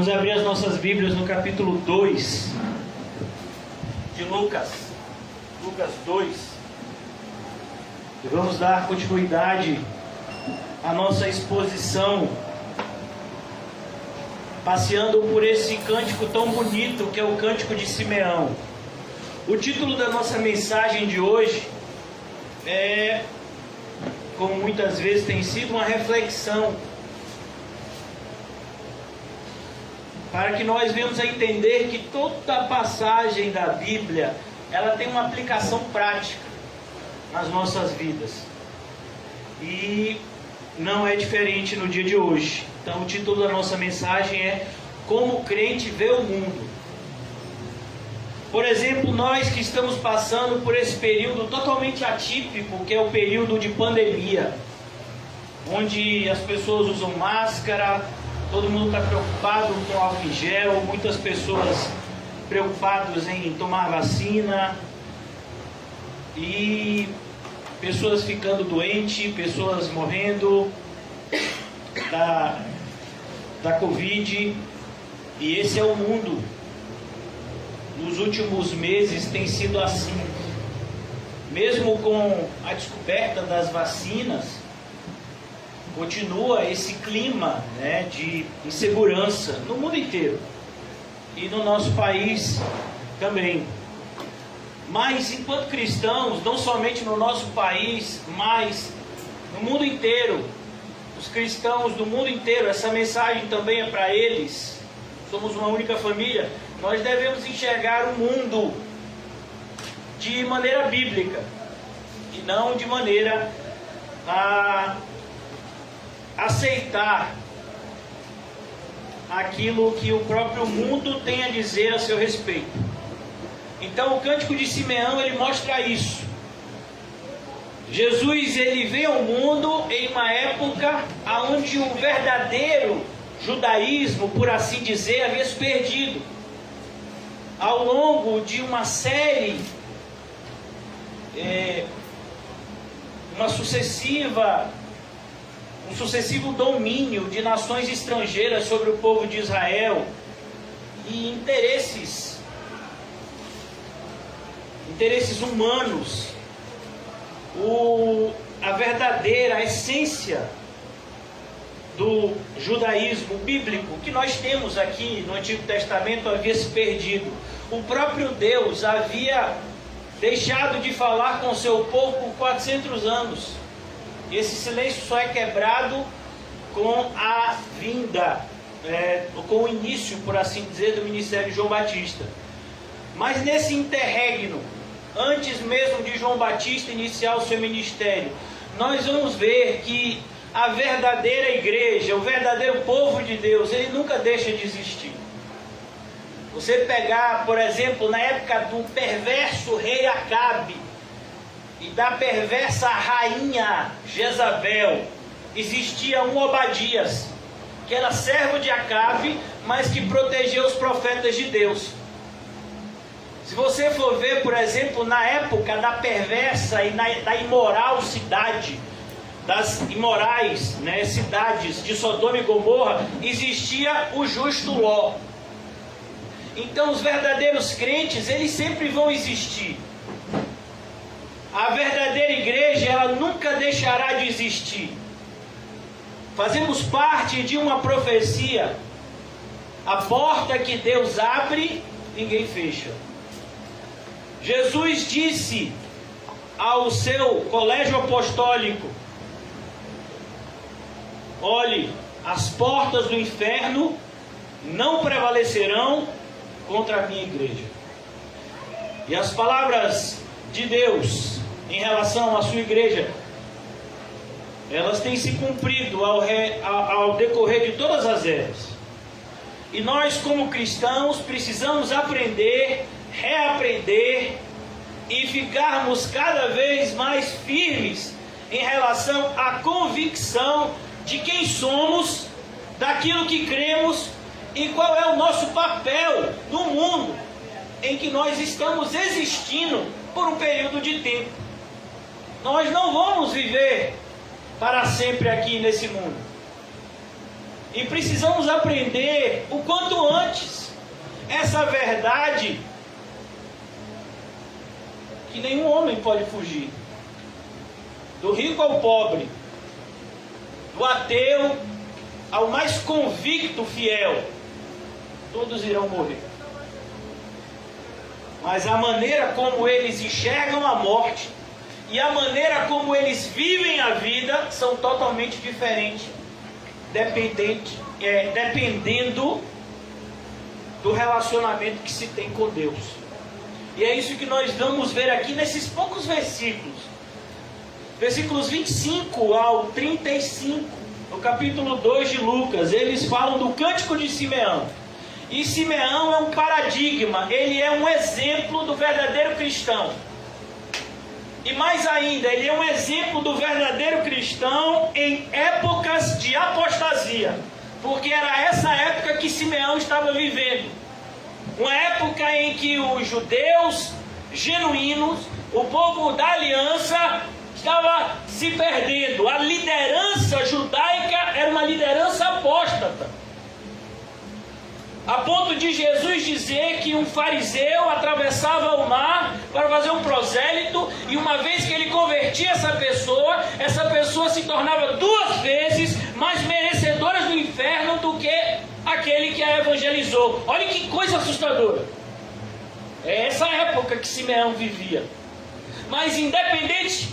Vamos abrir as nossas Bíblias no capítulo 2 de Lucas. Lucas 2. E vamos dar continuidade à nossa exposição, passeando por esse cântico tão bonito que é o Cântico de Simeão. O título da nossa mensagem de hoje é, como muitas vezes tem sido, uma reflexão, para que nós venhamos a entender que toda passagem da Bíblia, ela tem uma aplicação prática nas nossas vidas. E não é diferente no dia de hoje. Então o título da nossa mensagem é Como o crente vê o mundo. Por exemplo, nós que estamos passando por esse período totalmente atípico, que é o período de pandemia, onde as pessoas usam máscara, todo mundo está preocupado com álcool em gel, muitas pessoas preocupadas em tomar vacina, e pessoas ficando doentes, pessoas morrendo da Covid, e esse é o mundo. Nos últimos meses tem sido assim. Mesmo com a descoberta das vacinas, continua esse clima, de insegurança no mundo inteiro. E no nosso país também. Mas enquanto cristãos, não somente no nosso país, mas no mundo inteiro, os cristãos do mundo inteiro, essa mensagem também é para eles. Somos uma única família. Nós devemos enxergar o mundo de maneira bíblica e não de maneira a aceitar aquilo que o próprio mundo tem a dizer a seu respeito. Então o Cântico de Simeão, ele mostra isso. Jesus, ele veio ao mundo em uma época onde o verdadeiro judaísmo, por assim dizer, havia se perdido. Ao longo de uma série, um sucessivo domínio de nações estrangeiras sobre o povo de Israel e interesses humanos, a verdadeira essência do judaísmo bíblico que nós temos aqui no Antigo Testamento havia se perdido. O próprio Deus havia deixado de falar com o seu povo por 400 anos. E esse silêncio só é quebrado com a vinda, com o início, por assim dizer, do ministério de João Batista. Mas nesse interregno, antes mesmo de João Batista iniciar o seu ministério, nós vamos ver que a verdadeira igreja, o verdadeiro povo de Deus, ele nunca deixa de existir. Você pegar, por exemplo, na época do perverso rei Acabe e da perversa rainha Jezabel, existia um Obadias, que era servo de Acabe, mas que protegeu os profetas de Deus. Se você for ver, por exemplo, na época da perversa e da imoral cidade, das imorais, cidades de Sodoma e Gomorra, existia o justo Ló. Então os verdadeiros crentes, eles sempre vão existir. A verdadeira igreja, ela nunca deixará de existir. Fazemos parte de uma profecia. A porta que Deus abre, ninguém fecha. Jesus disse ao seu colégio apostólico: olhe, as portas do inferno não prevalecerão contra a minha igreja. E as palavras de Deus em relação à sua igreja, elas têm se cumprido ao decorrer de todas as eras. E nós, como cristãos, precisamos aprender, reaprender e ficarmos cada vez mais firmes em relação à convicção de quem somos, daquilo que cremos e qual é o nosso papel no mundo em que nós estamos existindo por um período de tempo. Nós não vamos viver para sempre aqui nesse mundo. E precisamos aprender o quanto essa verdade que nenhum homem pode fugir. Do rico ao pobre, do ateu ao mais convicto fiel, todos irão morrer. Mas a maneira como eles enxergam a morte e a maneira como eles vivem a vida são totalmente diferentes, dependendo do relacionamento que se tem com Deus. E é isso que nós vamos ver aqui nesses poucos versículos. Versículos 25 ao 35, no capítulo 2 de Lucas, eles falam do cântico de Simeão. E Simeão é um paradigma, ele é um exemplo do verdadeiro cristão. E mais ainda, ele é um exemplo do verdadeiro cristão em épocas de apostasia. Porque era essa época que Simeão estava vivendo. Uma época em que os judeus genuínos, o povo da aliança, estava se perdendo. A liderança judaica era uma liderança apóstata. A ponto de Jesus dizer que um fariseu atravessava o mar para fazer um prosélito, e uma vez que ele convertia essa pessoa se tornava 2 vezes mais merecedora do inferno do que aquele que a evangelizou. Olha que coisa assustadora. É essa época que Simeão vivia. Mas independente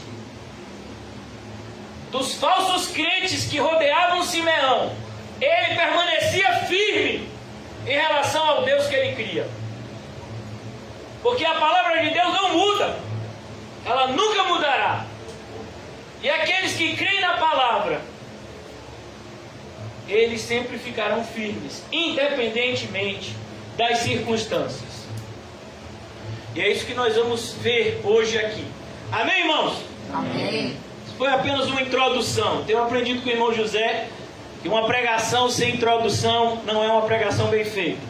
dos falsos crentes que rodeavam Simeão, ele permanecia firme em relação ao Deus que ele cria. Porque a palavra de Deus não muda. Ela nunca mudará. E aqueles que creem na palavra, eles sempre ficarão firmes, independentemente das circunstâncias. E é isso que nós vamos ver hoje aqui. Amém, irmãos? Amém. Isso foi apenas uma introdução. Tenho aprendido com o irmão José que uma pregação sem introdução não é uma pregação bem feita.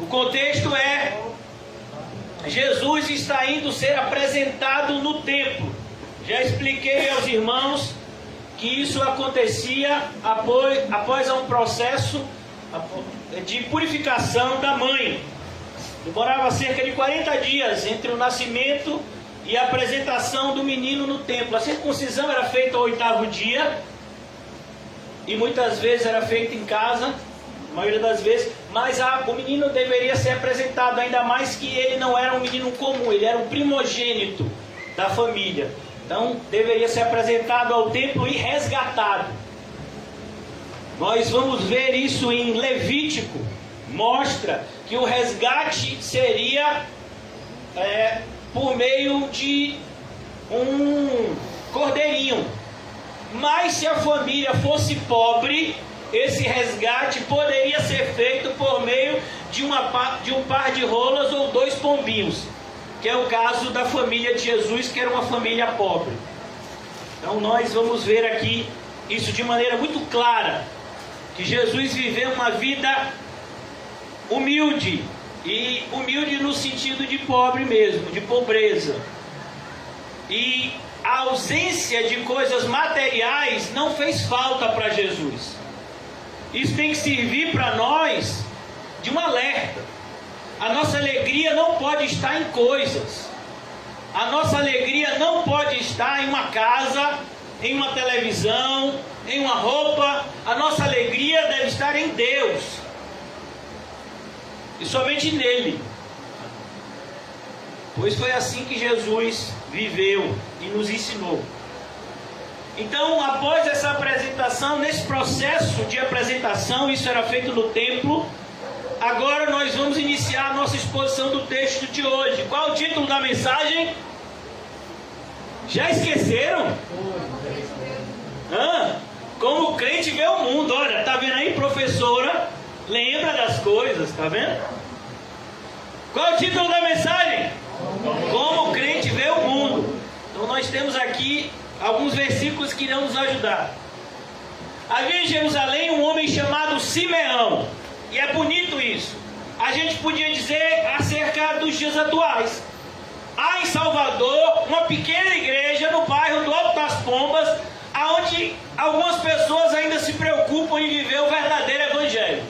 O contexto é: Jesus está indo ser apresentado no templo. Já expliquei aos irmãos que isso acontecia após um processo de purificação da mãe. Demorava cerca de 40 dias entre o nascimento e a apresentação do menino no templo. A circuncisão era feita ao 8º dia, e muitas vezes era feita em casa, a maioria das vezes, mas o menino deveria ser apresentado, ainda mais que ele não era um menino comum, ele era o primogênito da família. Então deveria ser apresentado ao templo e resgatado. Nós vamos ver isso em Levítico. Mostra que o resgate seria por meio de um cordeirinho. Mas se a família fosse pobre, esse resgate poderia ser feito por meio de um par de rolas ou 2 pombinhos, que é o caso da família de Jesus, que era uma família pobre. Então nós vamos ver aqui isso de maneira muito clara, que Jesus viveu uma vida humilde, e humilde no sentido de pobre mesmo, de pobreza. E a ausência de coisas materiais não fez falta para Jesus. Isso tem que servir para nós de um alerta. A nossa alegria não pode estar em coisas. A nossa alegria não pode estar em uma casa, em uma televisão, em uma roupa. A nossa alegria deve estar em Deus. E somente nele. Pois foi assim que Jesus viveu e nos ensinou. Então, após essa apresentação, nesse processo de apresentação, isso era feito no templo. Agora nós vamos iniciar a nossa exposição do texto de hoje. Qual é o título da mensagem? Já esqueceram? Como o crente vê o mundo. Olha, tá vendo aí, professora? Lembra das coisas, tá vendo? Qual é o título da mensagem? Como o crente vê o mundo. Então nós temos aqui alguns versículos que irão nos ajudar. Havia em Jerusalém um homem chamado Simeão. E é bonito isso. A gente podia dizer acerca dos dias atuais. Há em Salvador uma pequena igreja no bairro do Alto das Pombas, onde algumas pessoas ainda se preocupam em viver o verdadeiro evangelho.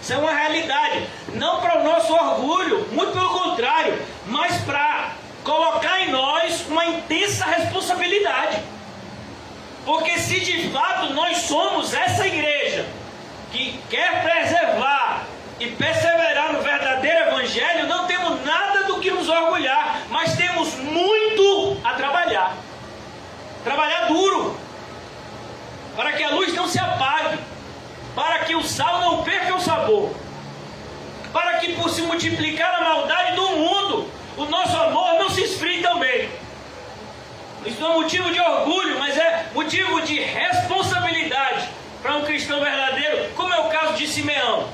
Isso é uma realidade. Não para o nosso orgulho, muito pelo contrário, mas para colocar em nós uma intensa responsabilidade. Porque se de fato nós somos essa igreja que quer preservar e perseverar no verdadeiro evangelho, não temos nada do que nos orgulhar, mas temos muito a trabalhar. Trabalhar duro, para que a luz não se apague, para que o sal não perca o sabor, para que por se multiplicar a maldade do mundo, o nosso amor não se esfrie também. Isso não é motivo de orgulho, mas é motivo de responsabilidade para um cristão verdadeiro, como é o caso de Simeão.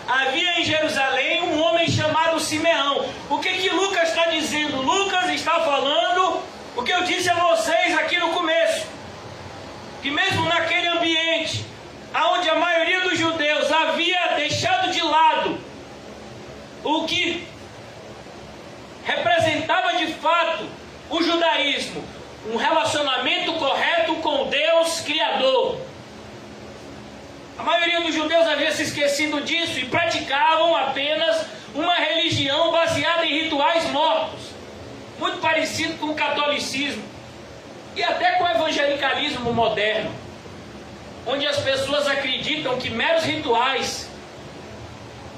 Havia em Jerusalém um homem chamado Simeão. O que Lucas está dizendo? Lucas está falando o que eu disse a vocês aqui no começo, que mesmo naquele ambiente onde a maioria dos judeus havia deixado de lado o que representava de fato o judaísmo, um relacionamento correto com Deus Criador. A maioria dos judeus havia se esquecido disso e praticavam apenas uma religião baseada em rituais mortos, muito parecido com o catolicismo e até com o evangelicalismo moderno, onde as pessoas acreditam que meros rituais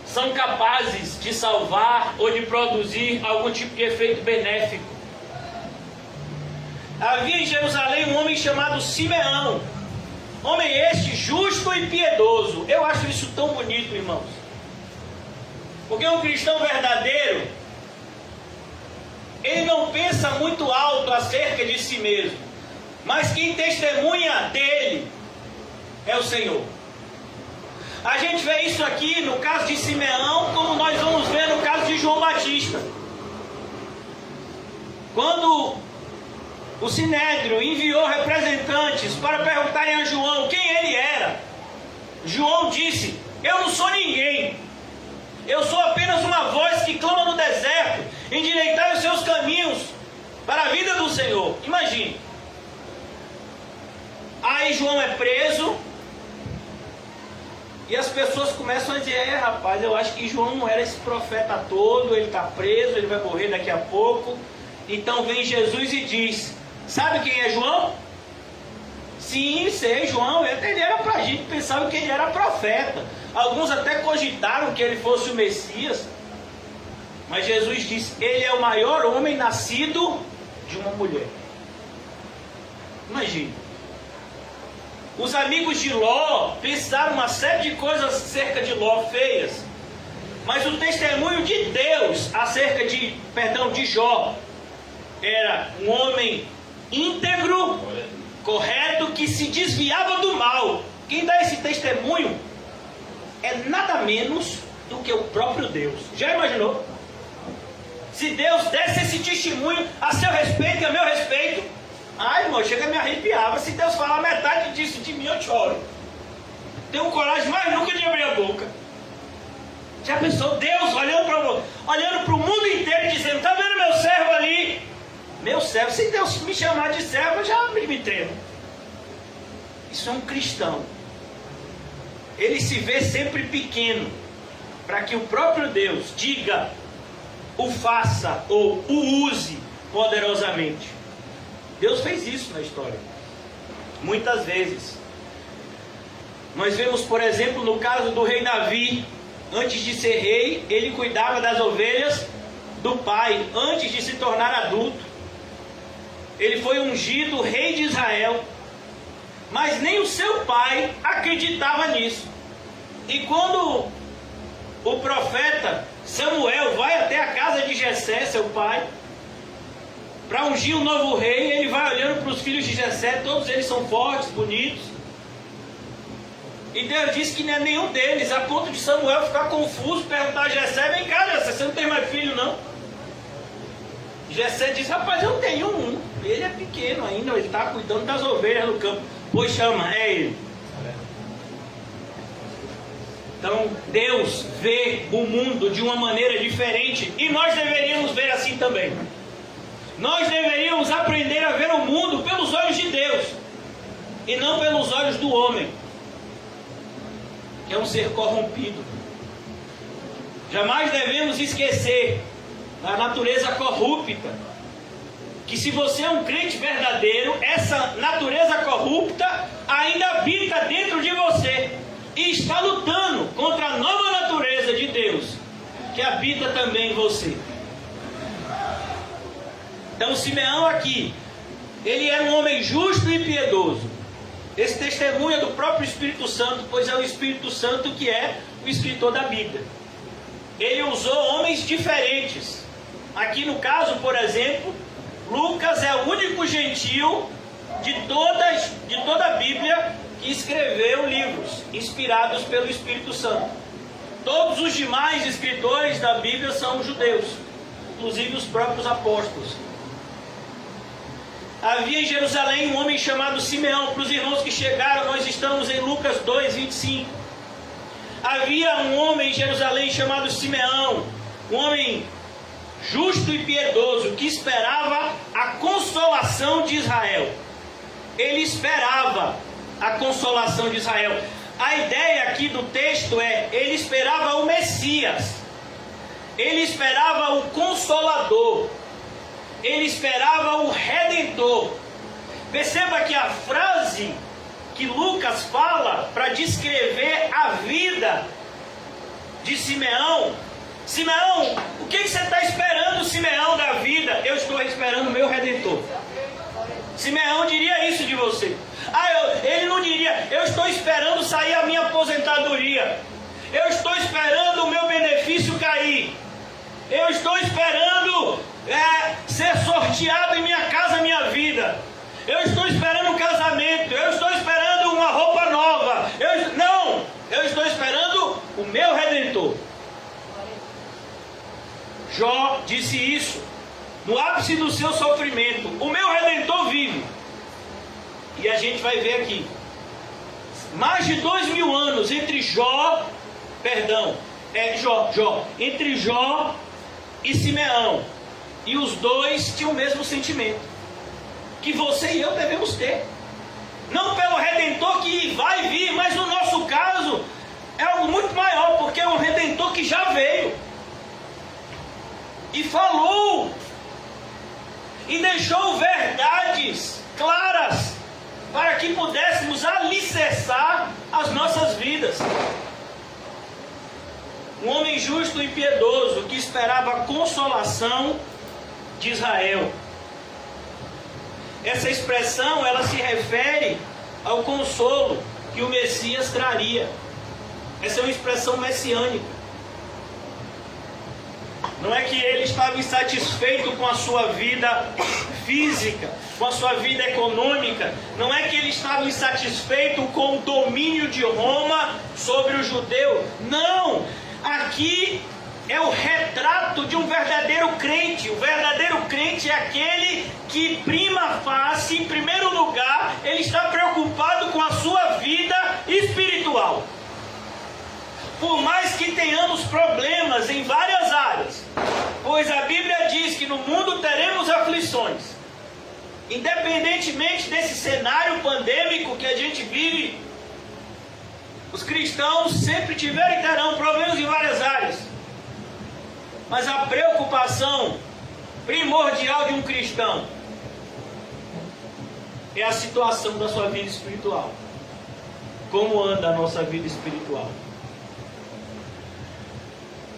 são capazes de salvar ou de produzir algum tipo de efeito benéfico. Havia em Jerusalém um homem chamado Simeão, homem este justo e piedoso. Eu acho isso tão bonito, irmãos, porque um cristão verdadeiro, ele não pensa muito alto acerca de si mesmo, mas quem testemunha dele é o Senhor. A gente vê isso aqui no caso de Simeão, como nós vamos ver no caso de João Batista. Quando o Sinédrio enviou representantes para perguntarem a João quem ele era, João disse: eu não sou ninguém, eu sou apenas uma voz que clama no deserto, endireitai os seus caminhos para a vida do Senhor. Imagine. Aí João é preso e as pessoas começam a dizer: rapaz, eu acho que João não era esse profeta todo, ele está preso, ele vai morrer daqui a pouco. Então vem Jesus e diz: sabe quem é João? Sim, sei, João. Ele era para a gente, pensava que ele era profeta. Alguns até cogitaram que ele fosse o Messias. Mas Jesus disse: ele é o maior homem nascido de uma mulher. Imagine. Os amigos de Ló pensaram uma série de coisas acerca de Ló feias, mas o testemunho de Deus acerca de Jó era um homem íntegro, correto, que se desviava do mal. Quem dá esse testemunho é nada menos do que o próprio Deus. Já imaginou? Se Deus desse esse testemunho a seu respeito e a meu respeito, ai, irmão, chega a me arrepiar. Se Deus falar metade disso de mim, eu choro. Tenho coragem mais nunca de abrir a boca. Já pensou Deus olhando para o mundo inteiro e dizendo: está vendo meu servo ali? Meu servo. Se Deus me chamar de servo, eu já me tremo. Isso é um cristão. Ele se vê sempre pequeno, para que o próprio Deus diga, o faça ou o use poderosamente. Deus fez isso na história, muitas vezes. Nós vemos, por exemplo, no caso do rei Davi. Antes de ser rei, ele cuidava das ovelhas do pai, antes de se tornar adulto. Ele foi ungido rei de Israel, mas nem o seu pai acreditava nisso. E quando o profeta Samuel vai até a casa de Jessé, seu pai, para ungir um novo rei, ele vai olhando para os filhos de Jessé, todos eles são fortes, bonitos. E Deus disse que não é nenhum deles, a ponto de Samuel ficar confuso, perguntar a Jessé: vem cá, Jessé, você não tem mais filho, não? Jessé diz: rapaz, eu tenho um, ele é pequeno ainda, ele está cuidando das ovelhas no campo. Pois chama, é ele. Então Deus vê o mundo de uma maneira diferente, e nós deveríamos ver assim também. Nós deveríamos aprender a ver o mundo pelos olhos de Deus e não pelos olhos do homem. que é um ser corrompido. Jamais devemos esquecer da natureza corrupta, que se você é um crente verdadeiro, essa natureza corrupta ainda habita dentro de você e está lutando contra a nova natureza de Deus, que habita também em você. Então Simeão aqui, ele era um homem justo e piedoso. Esse testemunho é do próprio Espírito Santo, pois é o Espírito Santo que é o escritor da Bíblia. Ele usou homens diferentes. Aqui no caso, por exemplo, Lucas é o único gentil de toda a Bíblia que escreveu livros inspirados pelo Espírito Santo. Todos os demais escritores da Bíblia são judeus, inclusive os próprios apóstolos. Havia em Jerusalém um homem chamado Simeão. Para os irmãos que chegaram, nós estamos em Lucas 2, 25. Havia um homem em Jerusalém chamado Simeão, um homem justo e piedoso, que esperava a consolação de Israel. Ele esperava a consolação de Israel. A ideia aqui do texto é, ele esperava o Messias, ele esperava o Consolador, ele esperava o Redentor. Perceba que a frase que Lucas fala para descrever a vida de Simeão: Simeão, o que você está esperando, Simeão, da vida? Eu estou esperando o meu Redentor. Simeão diria isso de você. Ele não diria, eu estou esperando sair a minha aposentadoria, eu estou esperando o meu benefício cair, eu estou esperando ser sorteado em minha casa, minha vida, eu estou esperando um casamento, eu estou esperando uma roupa nova. Não, eu estou esperando o meu Redentor. Jó disse isso no ápice do seu sofrimento: o meu Redentor vive. E a gente vai ver aqui, mais de 2000 anos entre entre Jó e Simeão, e os dois tinham o mesmo sentimento que você e eu devemos ter, não pelo Redentor que vai vir, mas no nosso caso é algo muito maior, porque é um Redentor que já veio e falou e deixou verdades claras para que pudéssemos alicerçar as nossas vidas. Um homem justo e piedoso que esperava a consolação de Israel. Essa expressão, ela se refere ao consolo que o Messias traria. Essa é uma expressão messiânica. Não é que ele estava insatisfeito com a sua vida física, com a sua vida econômica. Não é que ele estava insatisfeito com o domínio de Roma sobre o judeu. Não! Aqui é o retrato de um verdadeiro crente. O verdadeiro crente é aquele que, prima facie, em primeiro lugar, ele está preocupado com a sua vida espiritual. Por mais que tenhamos problemas em várias áreas, pois a Bíblia diz que no mundo teremos aflições, independentemente desse cenário pandêmico que a gente vive, os cristãos sempre tiveram e terão problemas em várias áreas, mas a preocupação primordial de um cristão é a situação da sua vida espiritual. Como anda a nossa vida espiritual?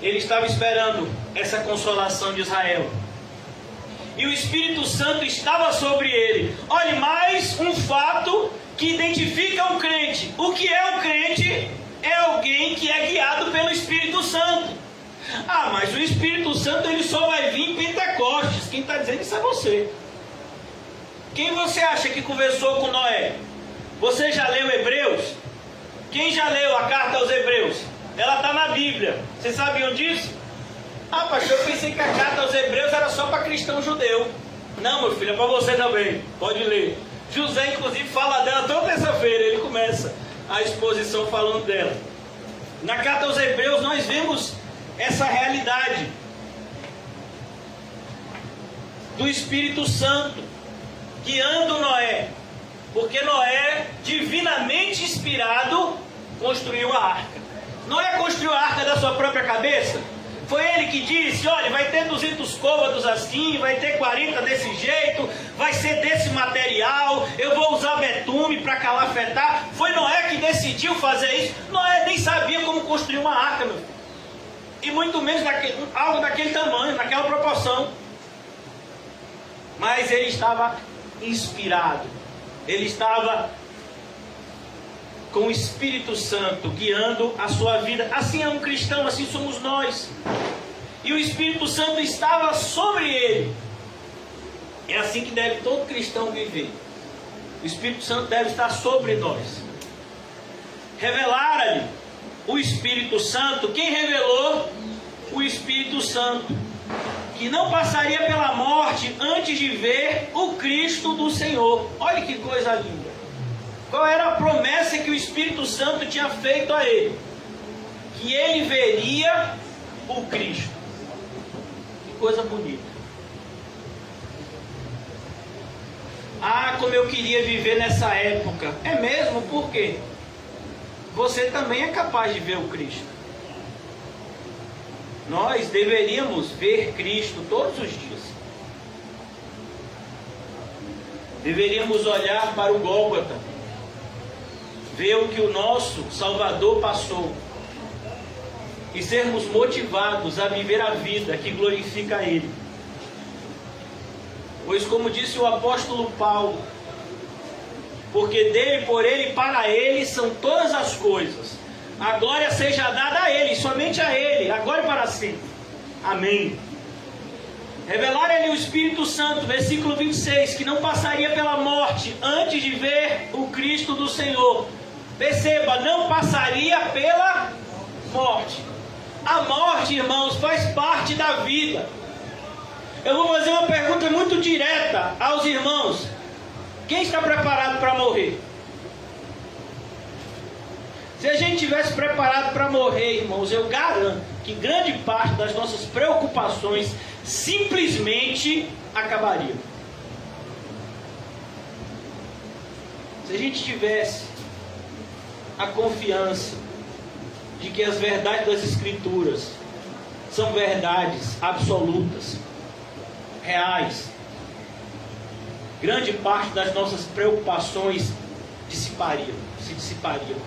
Ele estava esperando essa consolação de Israel, e o Espírito Santo estava sobre ele. Olhe, mais um fato que identifica um crente. O que é um crente? É alguém que é guiado pelo Espírito Santo. Mas o Espírito Santo ele só vai vir em Pentecostes. Quem está dizendo isso é você. Quem você acha que conversou com Noé? Você já leu Hebreus? Quem já leu a carta aos Hebreus? Ela está na Bíblia. Vocês sabiam disso? Pastor, eu pensei que a carta aos Hebreus era só para cristão judeu. Não, meu filho, é para você também. Pode ler. José, inclusive, fala dela toda terça-feira. Ele começa a exposição falando dela. Na carta aos Hebreus nós vemos essa realidade do Espírito Santo guiando Noé. Porque Noé, divinamente inspirado, construiu a arca. Noé construiu a arca da sua própria cabeça? Foi ele que disse, olha, vai ter 200 côvados assim, vai ter 40 desse jeito, vai ser desse material, eu vou usar betume para calafetar. Foi Noé que decidiu fazer isso. Noé nem sabia como construir uma arca, meu filho. E muito menos algo daquele tamanho, naquela proporção. Mas ele estava inspirado. Ele estava com o Espírito Santo guiando a sua vida. Assim é um cristão, assim somos nós. E o Espírito Santo estava sobre ele. É assim que deve todo cristão viver. O Espírito Santo deve estar sobre nós. Revelara-lhe o Espírito Santo. Quem revelou? O Espírito Santo. Que não passaria pela morte antes de ver o Cristo do Senhor. Olha que coisa linda. Qual era a promessa que o Espírito Santo tinha feito a ele? Que ele veria o Cristo. Que coisa bonita. Ah, como eu queria viver nessa época. É mesmo? Por quê? Você também é capaz de ver o Cristo. Nós deveríamos ver Cristo todos os dias. Deveríamos olhar para o Gólgota, ver o que o nosso Salvador passou e sermos motivados a viver a vida que glorifica a Ele. Pois como disse o apóstolo Paulo, porque dele, por Ele e para Ele são todas as coisas. A glória seja dada a Ele, somente a Ele, agora e para sempre. Amém. Revelar-lhe o Espírito Santo, versículo 26, que não passaria pela morte antes de ver o Cristo do Senhor. Perceba, não passaria pela morte. A morte, irmãos, faz parte da vida. Eu vou fazer uma pergunta muito direta aos irmãos. Quem está preparado para morrer? Se a gente tivesse preparado para morrer, irmãos, eu garanto que grande parte das nossas preocupações simplesmente acabariam. Se a gente tivesse a confiança de que as verdades das Escrituras são verdades absolutas, reais, grande parte das nossas preocupações se dissipariam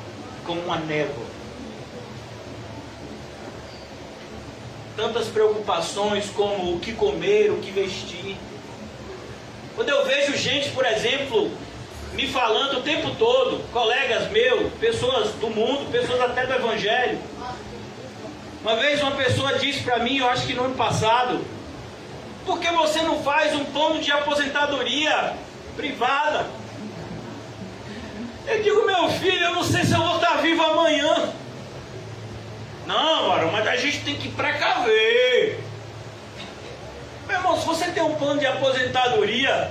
como uma névoa. Tantas preocupações como o que comer, o que vestir. Quando eu vejo gente, por exemplo, me falando o tempo todo, colegas meus, pessoas do mundo, pessoas até do Evangelho. Uma vez uma pessoa disse para mim, eu acho que no ano passado, por que você não faz um plano de aposentadoria privada? Eu digo, meu filho, eu não sei se eu vou estar vivo amanhã. Não, Varão, mas a gente tem que precaver. Meu irmão, se você tem um plano de aposentadoria,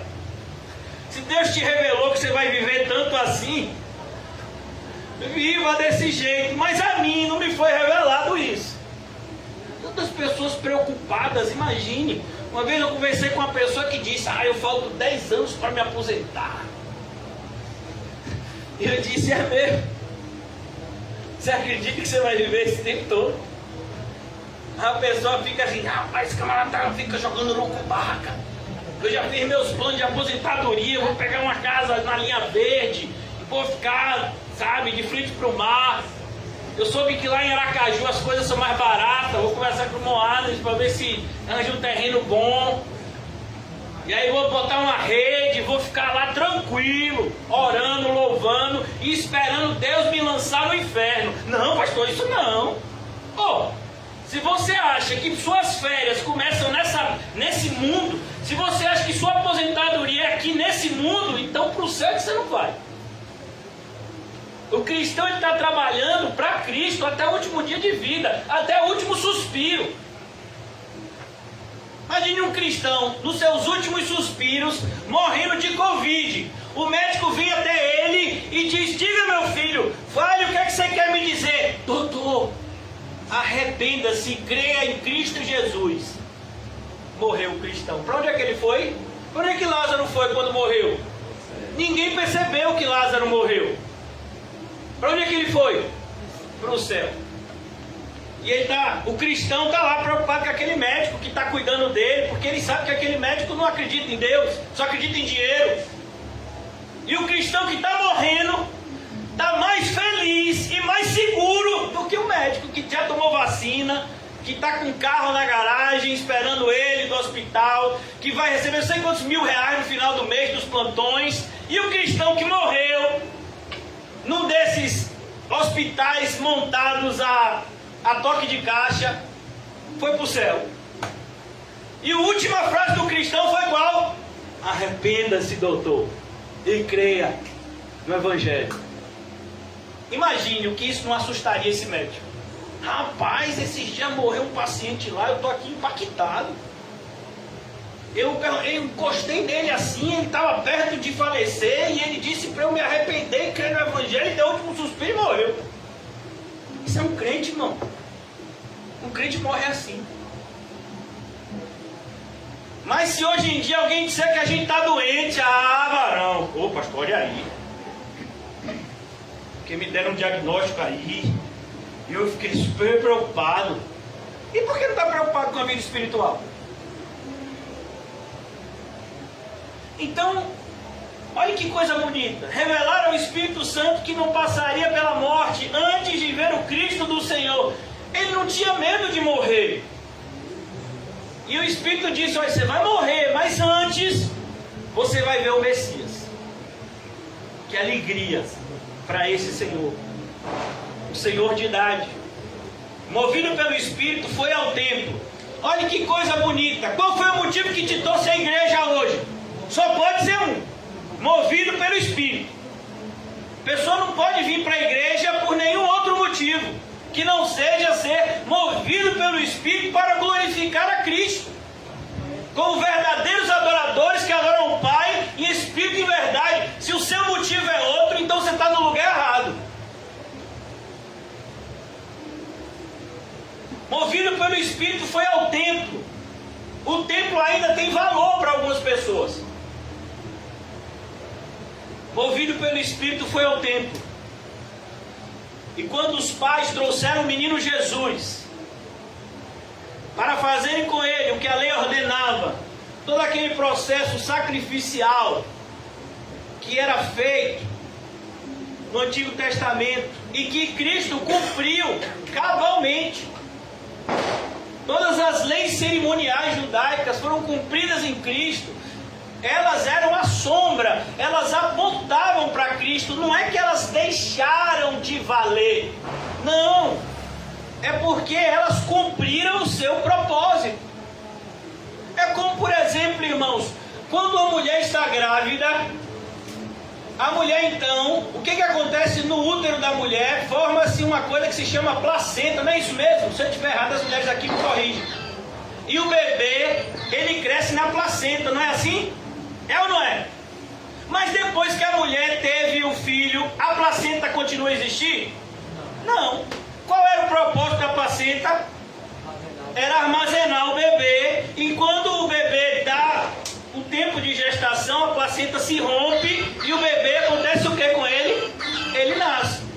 se Deus te revelou que você vai viver tanto assim, viva desse jeito. Mas a mim não me foi revelado isso. Tantas pessoas preocupadas, imagine. Uma vez eu conversei com uma pessoa que disse, eu falto 10 anos para me aposentar. E eu disse, é mesmo? Você acredita que você vai viver esse tempo todo? A pessoa fica assim, rapaz, esse camarada fica jogando louco barraca. Eu já fiz meus planos de aposentadoria, vou pegar uma casa na linha verde, e vou ficar, sabe, de frente para o mar. Eu soube que lá em Aracaju as coisas são mais baratas, vou conversar com o Moadas para ver se arranja um terreno bom. E aí vou botar uma rede, vou ficar lá tranquilo, orando, louvando e esperando Deus me lançar no inferno. Não, pastor, isso não. Se você acha que suas férias começam nesse mundo, se você acha que sua aposentadoria é aqui nesse mundo, então para o céu que você não vai. O cristão está trabalhando para Cristo até o último dia de vida, até o último suspiro. Imagine um cristão, nos seus últimos suspiros, morrendo de Covid. O médico vem até ele e diz, diga meu filho, fale o que é que você quer me dizer. Doutor, arrependa-se, creia em Cristo Jesus. Morreu o cristão. Para onde é que ele foi? Para onde é que Lázaro foi quando morreu? Ninguém percebeu que Lázaro morreu. Para onde é que ele foi? Para o céu. E o cristão está lá preocupado com aquele médico que está cuidando dele, porque ele sabe que aquele médico não acredita em Deus, só acredita em dinheiro. E o cristão que está morrendo está mais feliz e mais seguro do que o médico que já tomou vacina, que está com um carro na garagem esperando ele do hospital, que vai receber não sei quantos R$1.000 no final do mês dos plantões. E o cristão que morreu num desses hospitais montados a toque de caixa foi para o céu. E a última frase do cristão foi qual? Arrependa-se, doutor, e creia no Evangelho. Imagine o que isso não assustaria esse médico. Rapaz, esses dias morreu um paciente lá, eu estou aqui impactado. Eu encostei nele assim, ele estava perto de falecer, e ele disse para eu me arrepender e crer no Evangelho, e deu o último suspiro e morreu. Isso é um crente, irmão. Um crente morre assim. Mas se hoje em dia alguém disser que a gente está doente, varão, ô pastor, olha aí. Porque me deram um diagnóstico aí, e eu fiquei super preocupado. E por que não está preocupado com a vida espiritual? Então, olha que coisa bonita. Revelaram ao Espírito Santo que não passaria pela morte antes de ver o Cristo do Senhor. Ele não tinha medo de morrer. E o Espírito disse, olha, você vai morrer, mas antes você vai ver o Messias. Que alegria para esse Senhor. O Senhor de idade. Movido pelo Espírito, foi ao templo. Olha que coisa bonita. Qual foi o motivo que te trouxe à igreja hoje? Só pode ser um. Movido pelo Espírito. A pessoa não pode vir para a igreja por nenhum outro motivo que não seja ser movido pelo Espírito para glorificar a Cristo, como verdadeiros adoradores que adoram o Pai em Espírito e em verdade. Se o seu motivo é outro, então você está no lugar errado. Movido pelo Espírito, foi ao templo. O templo ainda tem valor para algumas pessoas. Movido pelo Espírito, foi ao templo. E quando os pais trouxeram o menino Jesus para fazerem com ele o que a lei ordenava, todo aquele processo sacrificial que era feito no Antigo Testamento e que Cristo cumpriu cabalmente. Todas as leis cerimoniais judaicas foram cumpridas em Cristo. Elas eram a sombra, elas apontavam para Cristo. Não é que elas deixaram de valer, não, é porque elas cumpriram o seu propósito. É como, por exemplo, irmãos, quando a mulher está grávida, a mulher então, o que acontece no útero da mulher? Forma-se uma coisa que se chama placenta, não é isso mesmo? Se eu estiver errado, as mulheres aqui me corrigem. E o bebê, ele cresce na placenta, não é assim? É ou não é? Mas depois que a mulher teve o filho, a placenta continua a existir? Não. Qual era o propósito da placenta? Era armazenar o bebê. Enquanto o bebê dá o tempo de gestação, a placenta se rompe e o bebê, acontece o que com ele? Ele nasce.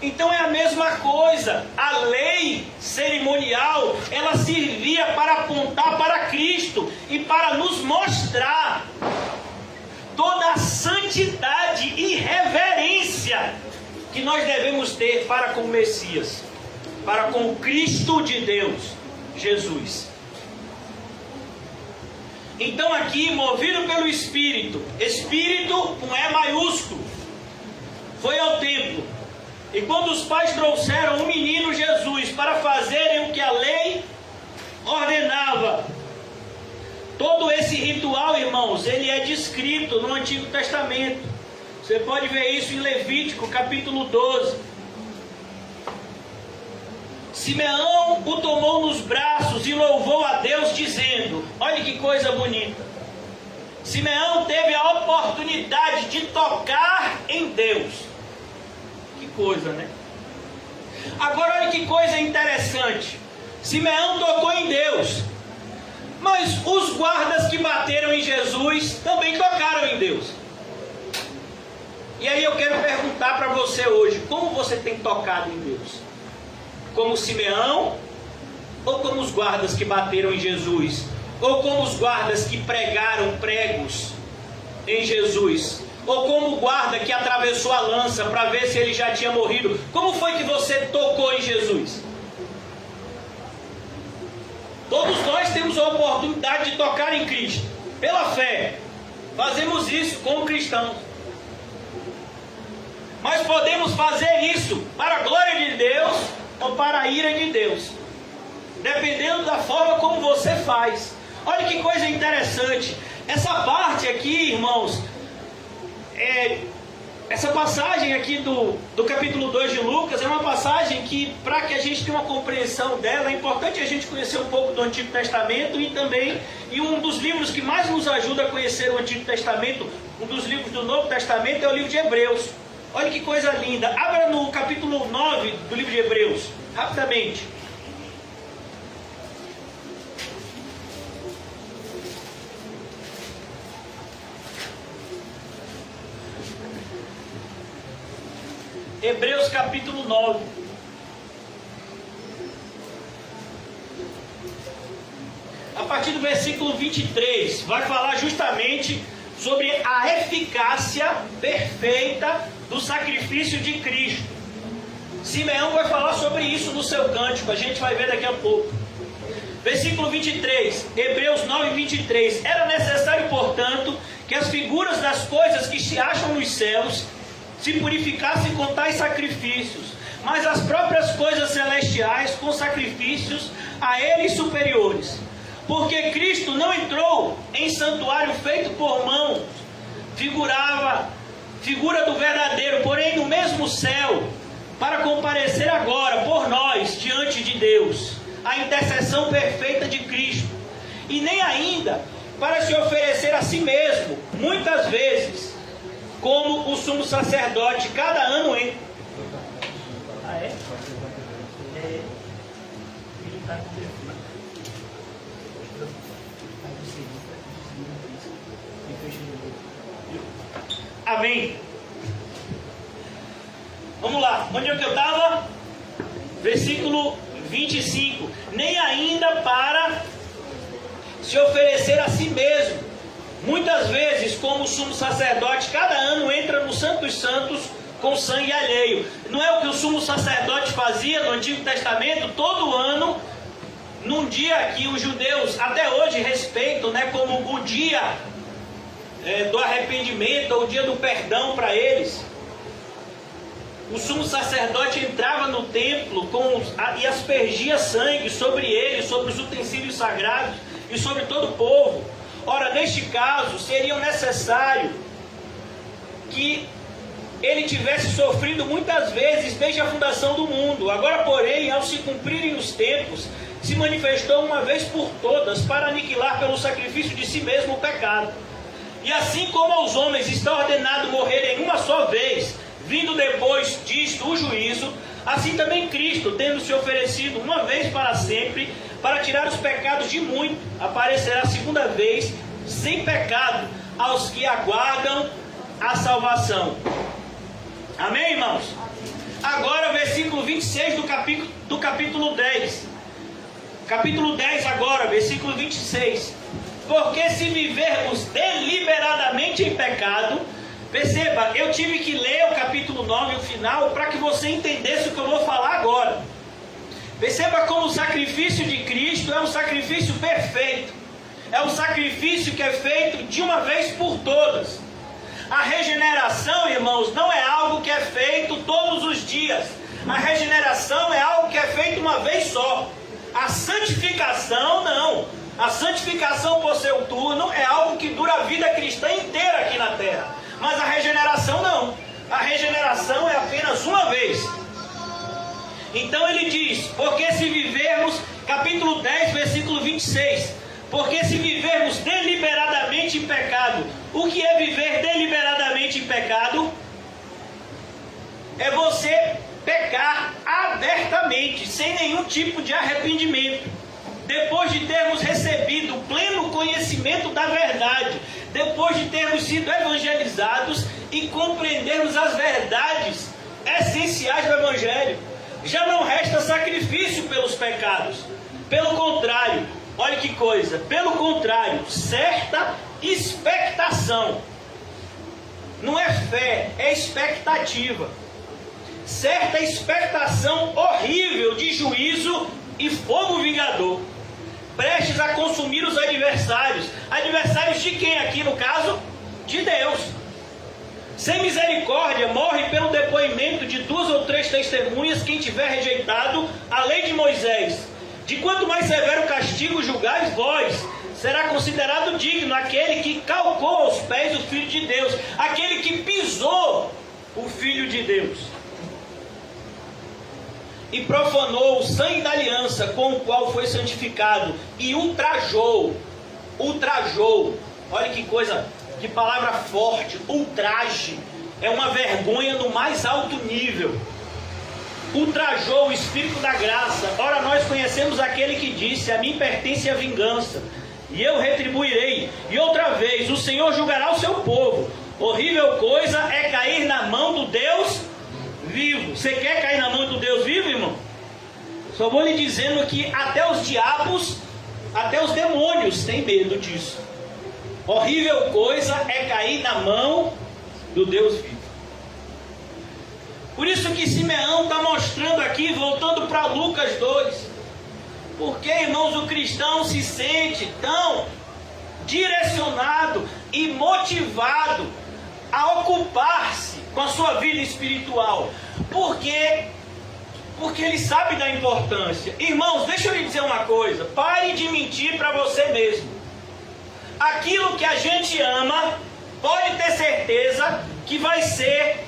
Então é a mesma coisa. A lei cerimonial, ela servia para apontar para Cristo e para nos mostrar toda a santidade e reverência que nós devemos ter para com o Messias, para com o Cristo de Deus, Jesus. Então aqui, movido pelo Espírito, Espírito com E maiúsculo, foi ao templo. E quando os pais trouxeram o menino Jesus para fazerem o que a lei ordenava, todo esse ritual, irmãos, ele é descrito no Antigo Testamento. Você pode ver isso em Levítico, capítulo 12. Simeão o tomou nos braços e louvou a Deus, dizendo, olha que coisa bonita. Simeão teve a oportunidade de tocar em Deus. Que coisa, né? Agora olha que coisa interessante. Simeão tocou em Deus, mas os guardas que bateram em Jesus também tocaram em Deus. E aí eu quero perguntar para você hoje, como você tem tocado em Deus? Como Simeão? Ou como os guardas que bateram em Jesus? Ou como os guardas que pregaram pregos em Jesus? Ou como o guarda que atravessou a lança para ver se ele já tinha morrido? Como foi que você tocou em Jesus? Todos nós temos a oportunidade de tocar em Cristo, pela fé. Fazemos isso como cristãos. Mas podemos fazer isso para a glória de Deus ou para a ira de Deus, dependendo da forma como você faz. Olha que coisa interessante. Essa parte aqui, irmãos, essa passagem aqui do capítulo 2 de Lucas é uma passagem que, para que a gente tenha uma compreensão dela, é importante a gente conhecer um pouco do Antigo Testamento e também, e um dos livros que mais nos ajuda a conhecer o Antigo Testamento, um dos livros do Novo Testamento, é o livro de Hebreus. Olha que coisa linda. Abra no capítulo 9 do livro de Hebreus, rapidamente. Hebreus capítulo 9. A partir do versículo 23, vai falar justamente sobre a eficácia perfeita do sacrifício de Cristo. Simeão vai falar sobre isso no seu cântico, a gente vai ver daqui a pouco. Versículo 23, Hebreus 9, 23. Era necessário, portanto, que as figuras das coisas que se acham nos céus se purificassem com tais sacrifícios, mas as próprias coisas celestiais com sacrifícios a eles superiores. Porque Cristo não entrou em santuário feito por mãos, figura do verdadeiro, porém no mesmo céu, para comparecer agora por nós diante de Deus, a intercessão perfeita de Cristo, e nem ainda para se oferecer a si mesmo, muitas vezes, como o sumo sacerdote cada ano entra. Ah, é? Ele está com defeito. Amém. Vamos lá, onde é que eu estava? Versículo 25. Nem ainda para se oferecer a si mesmo, muitas vezes, como o sumo sacerdote, cada ano entra no Santo dos Santos com sangue alheio. Não é o que o sumo sacerdote fazia no Antigo Testamento? Todo ano, num dia que os judeus até hoje respeitam, né, como o dia do arrependimento, ou o dia do perdão para eles. O sumo sacerdote entrava no templo e aspergia sangue sobre eles, sobre os utensílios sagrados e sobre todo o povo. Ora, neste caso, seria necessário que ele tivesse sofrido muitas vezes desde a fundação do mundo. Agora, porém, ao se cumprirem os tempos, se manifestou uma vez por todas para aniquilar pelo sacrifício de si mesmo o pecado. E assim como aos homens está ordenado morrerem uma só vez, vindo depois disto o juízo, assim também Cristo, tendo se oferecido uma vez para sempre, para tirar os pecados de muito, aparecerá segunda vez, sem pecado, aos que aguardam a salvação. Amém, irmãos? Agora, versículo 26 do capítulo 10. Capítulo 10 agora, versículo 26. Porque se vivermos deliberadamente em pecado... Perceba, eu tive que ler o capítulo 9, o final, para que você entendesse o que eu vou falar agora. Perceba como o sacrifício de Cristo é um sacrifício perfeito. É um sacrifício que é feito de uma vez por todas. A regeneração, irmãos, não é algo que é feito todos os dias. A regeneração é algo que é feito uma vez só. A santificação, não. A santificação por seu turno é algo que dura a vida cristã inteira aqui na terra. Mas a regeneração não. A regeneração é apenas uma vez. Então ele diz, porque se vivermos, capítulo 10, versículo 26, porque se vivermos deliberadamente em pecado, o que é viver deliberadamente em pecado? É você pecar abertamente, sem nenhum tipo de arrependimento. Depois de termos recebido o pleno conhecimento da verdade, depois de termos sido evangelizados e compreendermos as verdades essenciais do Evangelho. Já não resta sacrifício pelos pecados. Pelo contrário, olha que coisa, pelo contrário, certa expectação. Não é fé, é expectativa. Certa expectação horrível de juízo e fogo vingador, prestes a consumir os adversários. Adversários de quem aqui no caso? De Deus. Sem misericórdia morre pelo depoimento de 2 ou 3 testemunhas quem tiver rejeitado a lei de Moisés. De quanto mais severo castigo julgais vós, será considerado digno aquele que calcou aos pés o Filho de Deus, aquele que pisou o Filho de Deus e profanou o sangue da aliança com o qual foi santificado e ultrajou, olha que coisa, que palavra forte, ultraje, é uma vergonha no mais alto nível. Ultrajou o Espírito da graça. Ora, nós conhecemos aquele que disse: a mim pertence a vingança, e eu retribuirei. E outra vez, o Senhor julgará o seu povo. Horrível coisa é cair na mão do Deus vivo. Você quer cair na mão do Deus vivo, irmão? Só vou lhe dizendo que até os diabos, até os demônios têm medo disso. Horrível coisa é cair na mão do Deus vivo. Por isso que Simeão está mostrando aqui, voltando para Lucas 2. Porque, irmãos, o cristão se sente tão direcionado e motivado a ocupar-se com a sua vida espiritual. Porque ele sabe da importância. Irmãos, deixa eu lhe dizer uma coisa. Pare de mentir para você mesmo. Aquilo que a gente ama, pode ter certeza que vai ser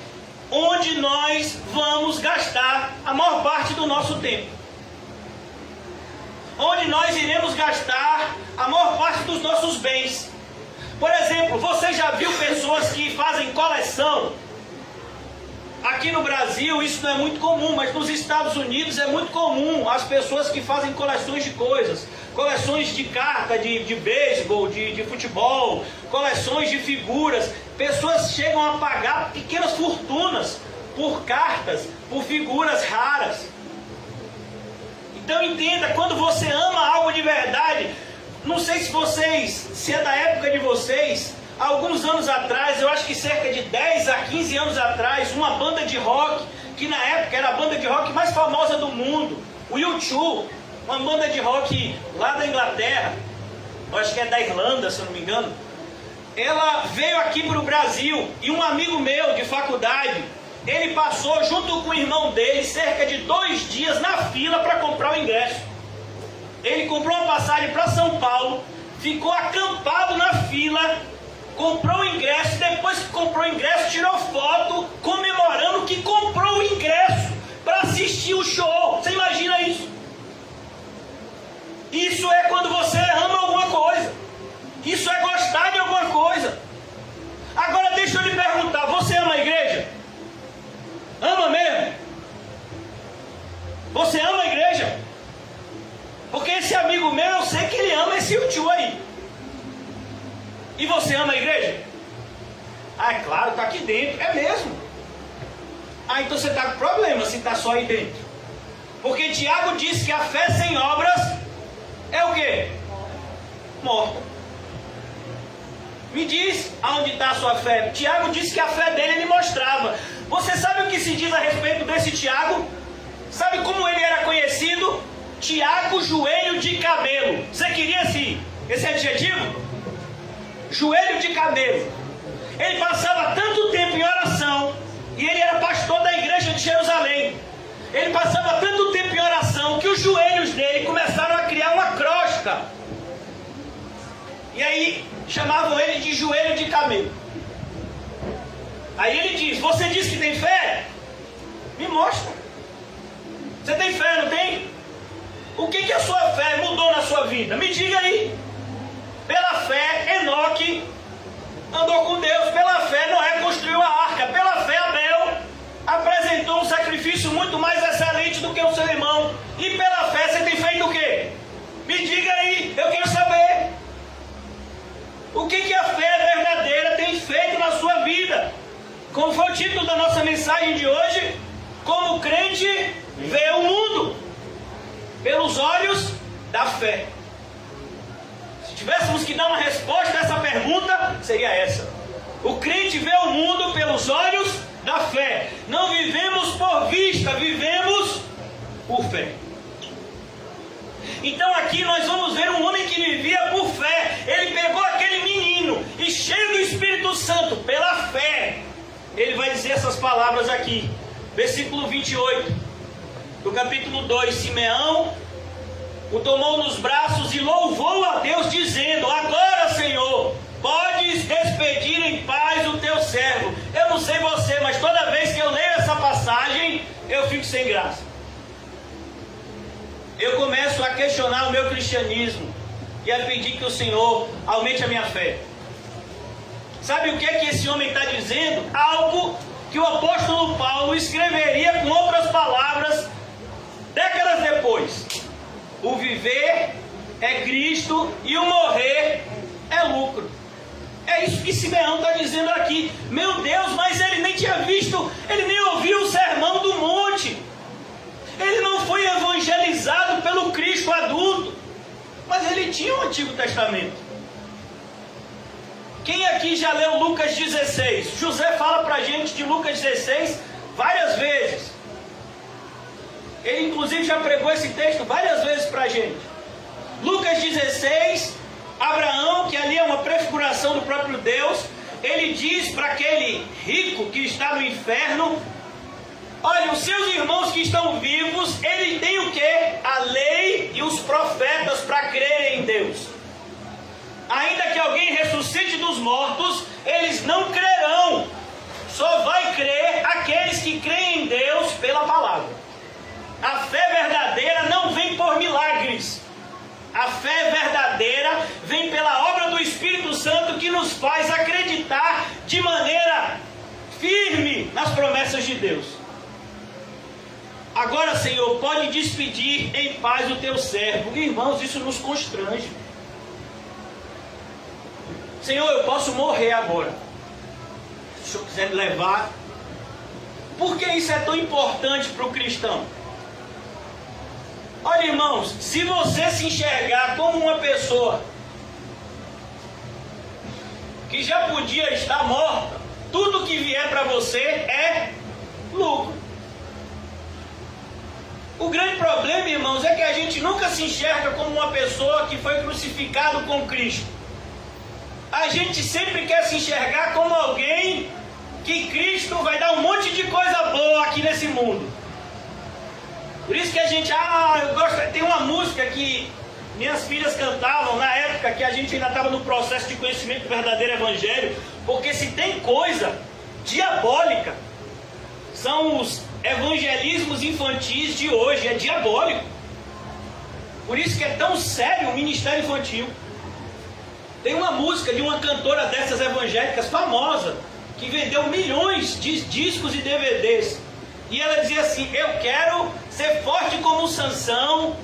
onde nós vamos gastar a maior parte do nosso tempo. Onde nós iremos gastar a maior parte dos nossos bens. Por exemplo, você já viu pessoas que fazem coleção? Aqui no Brasil isso não é muito comum, mas nos Estados Unidos é muito comum as pessoas que fazem coleções de coisas. Coleções de carta, de beisebol, de futebol, coleções de figuras. Pessoas chegam a pagar pequenas fortunas por cartas, por figuras raras. Então entenda, quando você ama algo de verdade, não sei se é da época de vocês, alguns anos atrás, eu acho que cerca de 10 a 15 anos atrás, uma banda de rock, que na época era a banda de rock mais famosa do mundo, o U2, uma banda de rock lá da Inglaterra, eu acho que é da Irlanda, se eu não me engano, ela veio aqui para o Brasil, e um amigo meu de faculdade, ele passou junto com o irmão dele cerca de 2 dias na fila para comprar o ingresso. Ele comprou uma passagem para São Paulo, ficou acampado na fila, comprou o ingresso, depois que comprou o ingresso, tirou foto comemorando que comprou o ingresso para assistir o show. Você imagina isso? Isso é quando você ama alguma coisa. Isso é gostar de alguma coisa. Agora deixa eu lhe perguntar, você ama a igreja? Ama mesmo? Você ama a igreja? Porque esse amigo meu, eu sei que ele ama esse U2 aí. E você ama a igreja? Ah, é claro, está aqui dentro. É mesmo. Ah, então você está com problema se está só aí dentro. Porque Tiago disse que a fé sem obras é o quê? Morta. Me diz aonde está a sua fé. Tiago disse que a fé dele ele mostrava. Você sabe o que se diz a respeito desse Tiago? Sabe como ele era conhecido? Tiago joelho de camelo. Você queria esse adjetivo? Joelho de camelo. Ele passava tanto tempo em oração, e ele era pastor da igreja de Jerusalém. Ele passava tanto tempo em oração que os joelhos dele começaram a criar uma crosta. E aí chamavam ele de joelho de camelo. Aí ele diz: você diz que tem fé? Me mostra. Você tem fé, não tem? O que a sua fé mudou na sua vida? Me diga aí. Pela fé, Enoque andou com Deus. Pela fé, Noé construiu a arca. Pela fé, Abel apresentou um sacrifício muito mais excelente do que o seu irmão. E pela fé, você tem feito o quê? Me diga aí, eu quero saber. O que a fé verdadeira tem feito na sua vida? Como foi o título da nossa mensagem de hoje? Como o crente vê o mundo? Pelos olhos da fé. Se tivéssemos que dar uma resposta a essa pergunta, seria essa. O crente vê o mundo pelos olhos da fé. Não vivemos por vista, vivemos por fé. Então aqui nós vamos ver um homem que vivia por fé. Ele pegou aquele menino e, cheio do Espírito Santo, pela fé, ele vai dizer essas palavras aqui. Versículo 28 do capítulo 2. Simeão o tomou nos braços e louvou a Deus, dizendo: agora, Senhor, podes despedir em paz o teu servo. Eu não sei você, mas toda vez que eu leio essa passagem, eu fico sem graça. Eu começo a questionar o meu cristianismo e a pedir que o Senhor aumente a minha fé. Sabe o que é que esse homem está dizendo? Algo que o apóstolo Paulo escreveria com outras palavras décadas depois. O viver é Cristo e o morrer é lucro. É isso que Simeão está dizendo aqui. Meu Deus, mas ele nem tinha visto, ele nem ouviu o sermão do monte. Ele não foi evangelizado pelo Cristo adulto. Mas ele tinha o Antigo Testamento. Quem aqui já leu Lucas 16? José fala para a gente de Lucas 16 várias vezes. Ele inclusive já pregou esse texto várias vezes para a gente. Lucas 16, Abraão, que ali é uma prefiguração do próprio Deus, ele diz para aquele rico que está no inferno: olha, os seus irmãos que estão vivos, eles têm o quê? A lei e os profetas para crerem em Deus. Ainda que alguém ressuscite dos mortos, eles não crerão. Só vai crer aqueles que creem em Deus pela palavra. A fé verdadeira não vem por milagres. A fé verdadeira vem pela obra do Espírito Santo, que nos faz acreditar de maneira firme nas promessas de Deus. Agora, Senhor, pode despedir em paz o teu servo. Irmãos, isso nos constrange. Senhor, eu posso morrer agora. Se o Senhor quiser me levar. Por que isso é tão importante para o cristão? Olha, irmãos, se você se enxergar como uma pessoa que já podia estar morta, tudo que vier para você é lucro. O grande problema, irmãos, é que a gente nunca se enxerga como uma pessoa que foi crucificado com Cristo. A gente sempre quer se enxergar como alguém que Cristo vai dar um monte de coisa boa aqui nesse mundo. Por isso que a gente, eu gosto, tem uma música que minhas filhas cantavam na época que a gente ainda estava no processo de conhecimento do verdadeiro evangelho, porque se tem coisa diabólica, são os evangelismos infantis de hoje, é diabólico. Por isso que é tão sério o ministério infantil. Tem uma música de uma cantora dessas evangélicas famosa, que vendeu milhões de discos e DVDs. E ela dizia assim: eu quero ser forte como Sansão,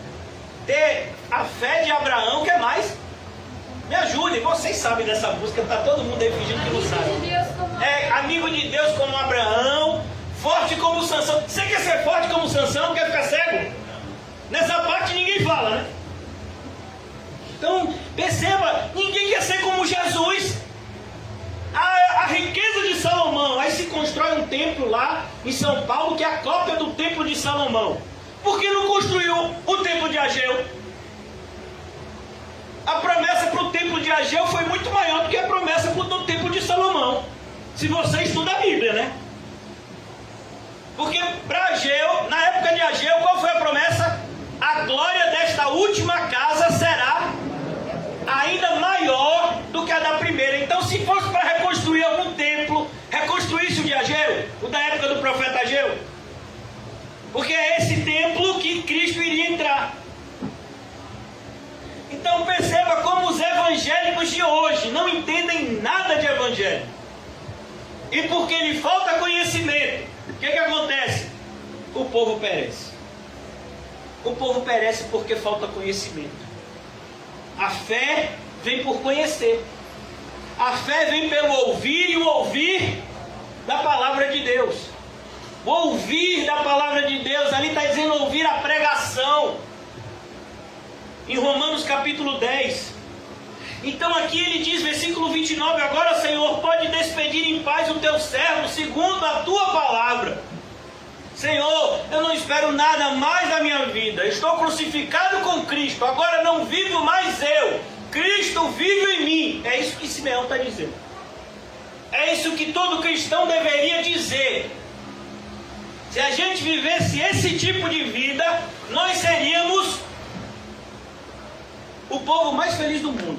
ter a fé de Abraão, o que mais? Me ajudem, vocês sabem dessa música, está todo mundo aí fingindo que não sabe. É amigo de Deus como Abraão, forte como Sansão. Você quer ser forte como Sansão, quer ficar cego? Nessa parte ninguém fala, né? Então, perceba, ninguém quer ser como Jesus. A riqueza de Salomão, aí se constrói um templo lá em São Paulo, que é a cópia do templo de Salomão. Por que não construiu o templo de Ageu? A promessa para o templo de Ageu foi muito maior do que a promessa para o templo de Salomão. Se você estuda a Bíblia, né? Porque para Ageu, na época de Ageu, qual foi a promessa? A glória desta última casa será ainda maior do que a da primeira. Então, se fosse para reconstruir algum templo, reconstruísse o de Ageu, o da época do profeta Ageu. Porque é esse templo que Cristo iria entrar. Então perceba como os evangélicos de hoje não entendem nada de evangelho. E porque lhe falta conhecimento, o que acontece? O povo perece. O povo perece porque falta conhecimento. A fé vem por conhecer. A fé vem pelo ouvir e o ouvir da palavra de Deus. ouvir da palavra de Deus. Ali está dizendo ouvir a pregação. Em Romanos capítulo 10. Então aqui ele diz, versículo 29, agora, Senhor, pode despedir em paz o teu servo, segundo a tua palavra. Senhor, eu não espero nada mais da minha vida. Estou crucificado com Cristo. Agora não vivo mais eu. Cristo vive em mim. É isso que Simeão está dizendo. É isso que todo cristão deveria dizer. Se a gente vivesse esse tipo de vida, nós seríamos o povo mais feliz do mundo.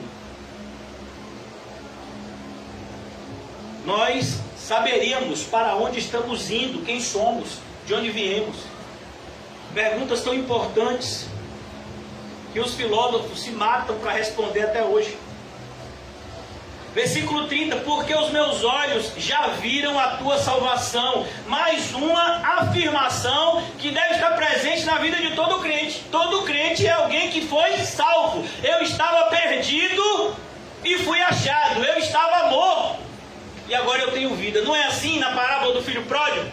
Nós saberíamos para onde estamos indo, quem somos, de onde viemos. Perguntas tão importantes que os filósofos se matam para responder até hoje. Versículo 30, porque os meus olhos já viram a tua salvação. Mais uma afirmação que deve estar presente na vida de todo crente. Todo crente é alguém que foi salvo. Eu estava perdido e fui achado. Eu estava morto e agora eu tenho vida. Não é assim na parábola do filho pródigo?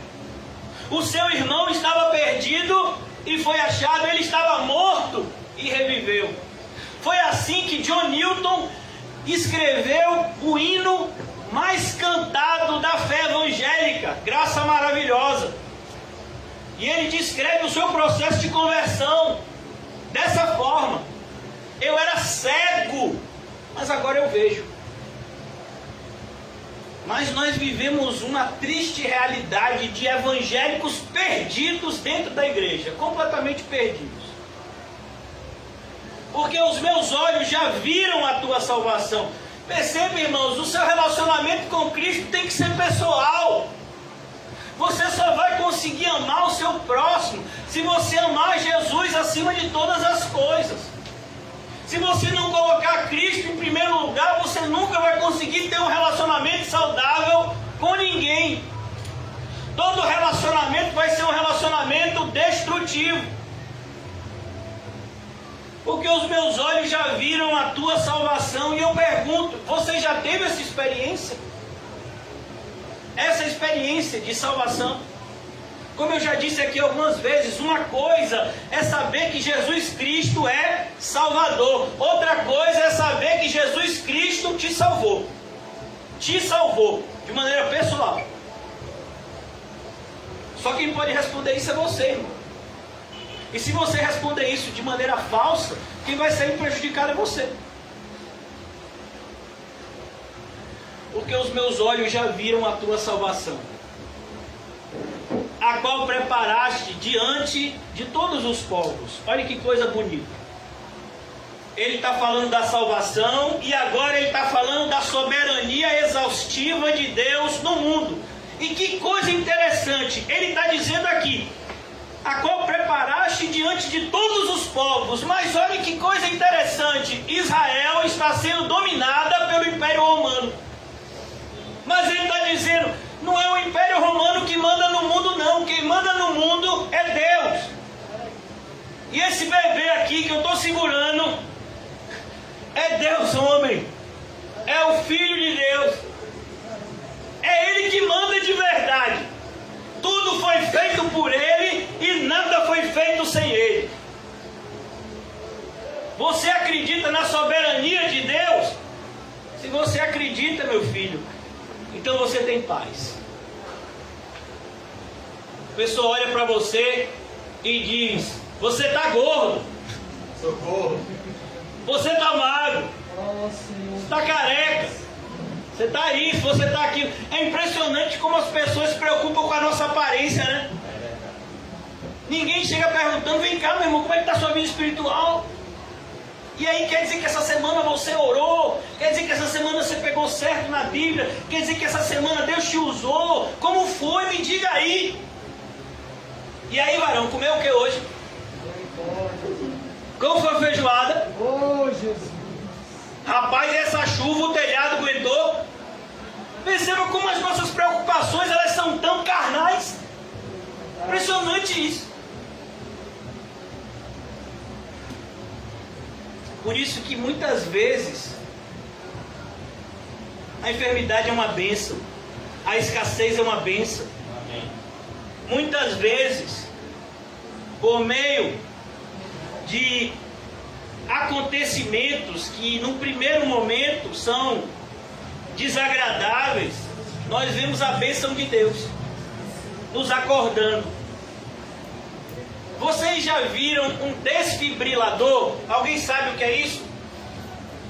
O seu irmão estava perdido e foi achado. Ele estava morto e reviveu. Foi assim que John Newton escreveu o hino mais cantado da fé evangélica, Graça Maravilhosa. E ele descreve o seu processo de conversão dessa forma: eu era cego, mas agora eu vejo. Mas nós vivemos uma triste realidade de evangélicos perdidos dentro da igreja, completamente perdidos. Porque os meus olhos já viram a tua salvação. Perceba, irmãos, o seu relacionamento com Cristo tem que ser pessoal. Você só vai conseguir amar o seu próximo se você amar Jesus acima de todas as coisas. Se você não colocar Cristo em primeiro lugar, você nunca vai conseguir ter um relacionamento saudável com ninguém. Todo relacionamento vai ser um relacionamento destrutivo. Porque os meus olhos já viram a tua salvação. E eu pergunto, você já teve essa experiência? Essa experiência de salvação? Como eu já disse aqui algumas vezes, uma coisa é saber que Jesus Cristo é Salvador. Outra coisa é saber que Jesus Cristo te salvou. Te salvou, de maneira pessoal. Só quem pode responder isso é você, irmão. E se você responder isso de maneira falsa, quem vai sair prejudicado é você. Porque os meus olhos já viram a tua salvação, a qual preparaste diante de todos os povos. Olha que coisa bonita. Ele está falando da salvação e agora ele está falando da soberania exaustiva de Deus no mundo. E que coisa interessante, ele está dizendo aqui, a qual preparaste diante de todos os povos. Mas olha que coisa interessante, Israel está sendo dominada pelo Império Romano. Mas ele está dizendo, não é o Império Romano que manda no mundo não, quem manda no mundo é Deus. E esse bebê aqui que eu estou segurando, é Deus homem, é o Filho de Deus, é Ele que manda de verdade. Tudo foi feito por Ele e nada foi feito sem Ele. Você acredita na soberania de Deus? Se você acredita, meu filho, então você tem paz. A pessoa olha para você e diz, você está gordo. Socorro. Você está magro. Você está careca. Você está isso, você está aquilo. É impressionante como as pessoas se preocupam com a nossa aparência, né? Ninguém chega perguntando, vem cá, meu irmão, como é que está a sua vida espiritual? E aí quer dizer que essa semana você orou? Quer dizer que essa semana você pegou certo na Bíblia? Quer dizer que essa semana Deus te usou? Como foi? Me diga aí. E aí, varão, comeu o que hoje? Como foi a feijoada? Oh, Jesus. Rapaz, essa chuva, o telhado aguentou? Perceba como as nossas preocupações, elas são tão carnais. Impressionante isso. Por isso que muitas vezes a enfermidade é uma bênção, a escassez é uma bênção. muitas vezes, por meio de acontecimentos que no primeiro momento são desagradáveis, nós vemos a bênção de Deus nos acordando. Vocês já viram um desfibrilador? Alguém sabe o que é isso?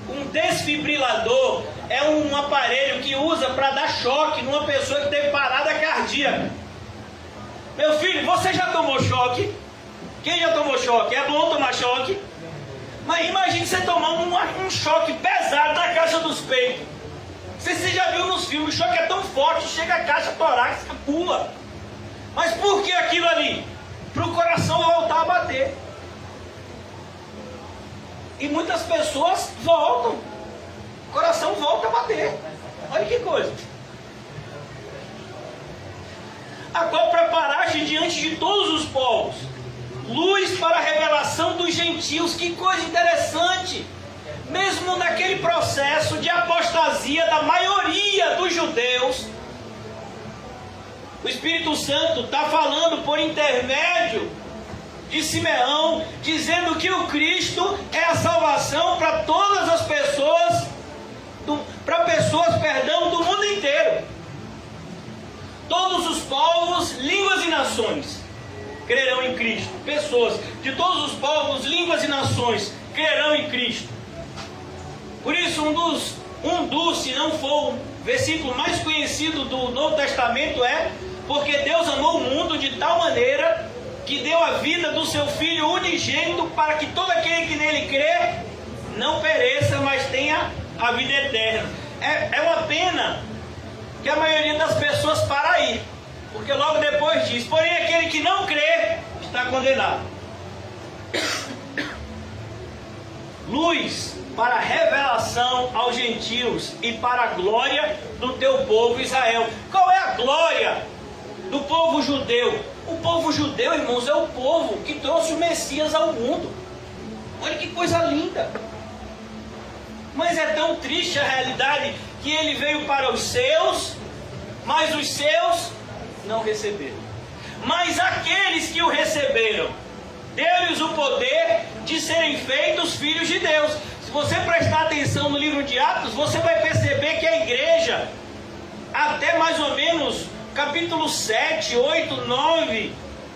Um desfibrilador é um aparelho que usa para dar choque numa pessoa que teve parada cardíaca. Meu filho, você já tomou choque? Quem já tomou choque? É bom tomar choque? Mas imagine você tomar um choque pesado na caixa dos peitos. Você já viu nos filmes, o choque é tão forte, chega a caixa torácica, pula. Mas por que aquilo ali? Para o coração voltar a bater. E muitas pessoas voltam. O coração volta a bater. Olha que coisa. A qual preparaste diante de todos os povos, luz para a revelação dos gentios. Que coisa interessante. Mesmo naquele processo de apostasia da maioria dos judeus, o Espírito Santo está falando por intermédio de Simeão, dizendo que o Cristo é a salvação para todas as pessoas, para pessoas, do mundo inteiro. Todos os povos, línguas e nações crerão em Cristo. Pessoas de todos os povos, línguas e nações crerão em Cristo. Por isso, se não for o versículo mais conhecido do Novo Testamento é: porque Deus amou o mundo de tal maneira que deu a vida do seu Filho unigênito, para que todo aquele que nele crê não pereça, mas tenha a vida eterna. É uma pena que a maioria das pessoas para aí, porque logo depois diz: porém aquele que não crê está condenado. Luz para a revelação aos gentios e para a glória do teu povo Israel. Qual é a glória do povo judeu? O povo judeu, irmãos, é o povo que trouxe o Messias ao mundo. Olha que coisa linda. Mas é tão triste a realidade que ele veio para os seus, mas os seus não receberam. Mas aqueles que o receberam, deu-lhes o poder de serem feitos filhos de Deus. Se você prestar atenção no livro de Atos, você vai perceber que a igreja, até mais ou menos capítulo 7, 8, 9,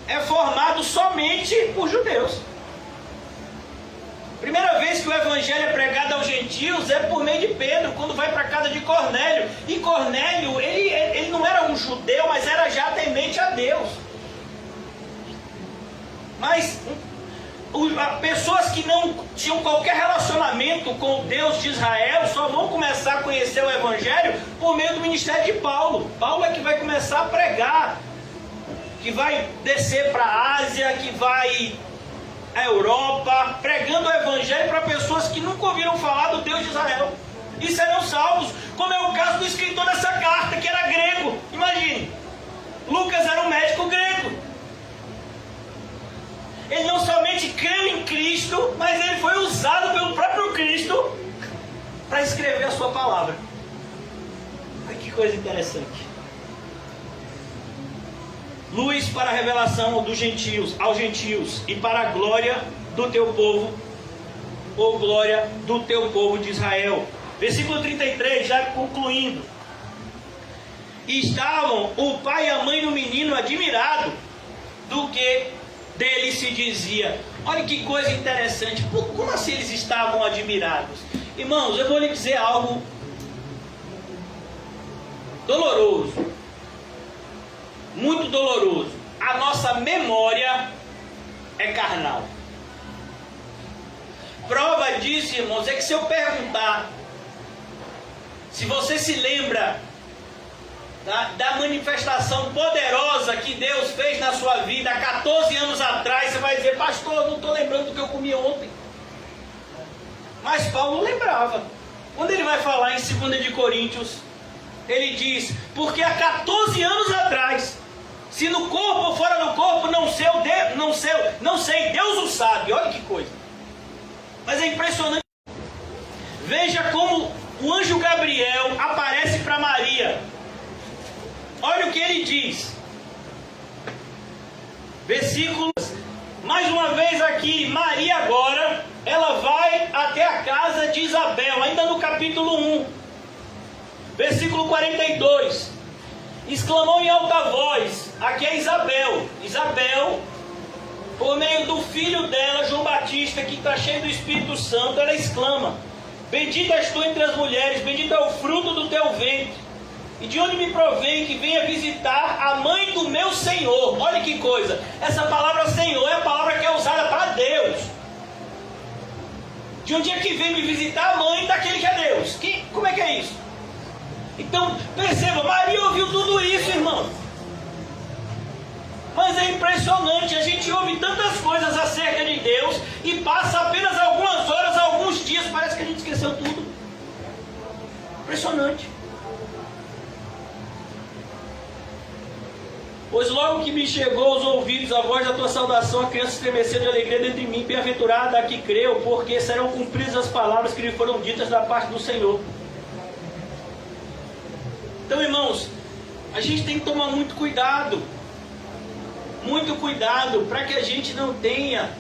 é formado somente por judeus. Primeira vez que o evangelho é pregado aos gentios é por meio de Pedro, quando vai para a casa de Cornélio. E Cornélio, ele não era um judeu, mas era já temente a Deus. Mas pessoas que não tinham qualquer relacionamento com o Deus de Israel só vão começar a conhecer o evangelho por meio do ministério de Paulo. Paulo é que vai começar a pregar, que vai descer para a Ásia, que vai à Europa, pregando o evangelho para pessoas que nunca ouviram falar do Deus de Israel, e serão salvos, como é o caso do escritor dessa carta, que era grego. Imagine, Lucas era um médico grego. Ele não somente creu em Cristo, mas ele foi usado pelo próprio Cristo para escrever a sua palavra. Olha que coisa interessante. Luz para a revelação dos gentios, aos gentios, e para a glória do teu povo, ou glória do teu povo de Israel. Versículo 33, já concluindo. E estavam o pai e a mãe do menino admirados do que dele se dizia. Olha que coisa interessante. Como assim eles estavam admirados? Irmãos, eu vou lhe dizer algo doloroso, muito doloroso. A nossa memória é carnal. Prova disso, irmãos, é que se eu perguntar se você se lembra da manifestação poderosa que Deus fez na sua vida há 14 anos atrás, você vai dizer: pastor, eu não estou lembrando do que eu comi ontem. Mas Paulo lembrava. Quando ele vai falar em 2 de Coríntios, ele diz: porque há 14 anos atrás, se no corpo ou fora do corpo, não sei, Deus o sabe. Olha que coisa. Mas é impressionante. Veja como o anjo Gabriel aparece para Maria. Olha o que ele diz. Versículos. Mais uma vez aqui, Maria agora, ela vai até a casa de Isabel, ainda no capítulo 1. Versículo 42. Exclamou em alta voz, aqui é Isabel. Isabel, por meio do filho dela, João Batista, que está cheio do Espírito Santo, ela exclama: bendita és tu entre as mulheres, bendito é o fruto do teu ventre. E de onde me provém que venha visitar a mãe do meu Senhor? Olha que coisa, essa palavra Senhor é a palavra que é usada para Deus. De onde é que vem me visitar a mãe daquele que é Deus? Como é que é isso? Então, perceba, Maria ouviu tudo isso, irmão. Mas é impressionante, a gente ouve tantas coisas acerca de Deus e passa apenas algumas horas, alguns dias, parece que a gente esqueceu tudo. Impressionante. Pois logo que me chegou aos ouvidos a voz da tua saudação, a criança estremeceu de alegria dentro de mim. Bem-aventurada a que creu, porque serão cumpridas as palavras que lhe foram ditas da parte do Senhor. Então, irmãos, a gente tem que tomar muito cuidado para que a gente não tenha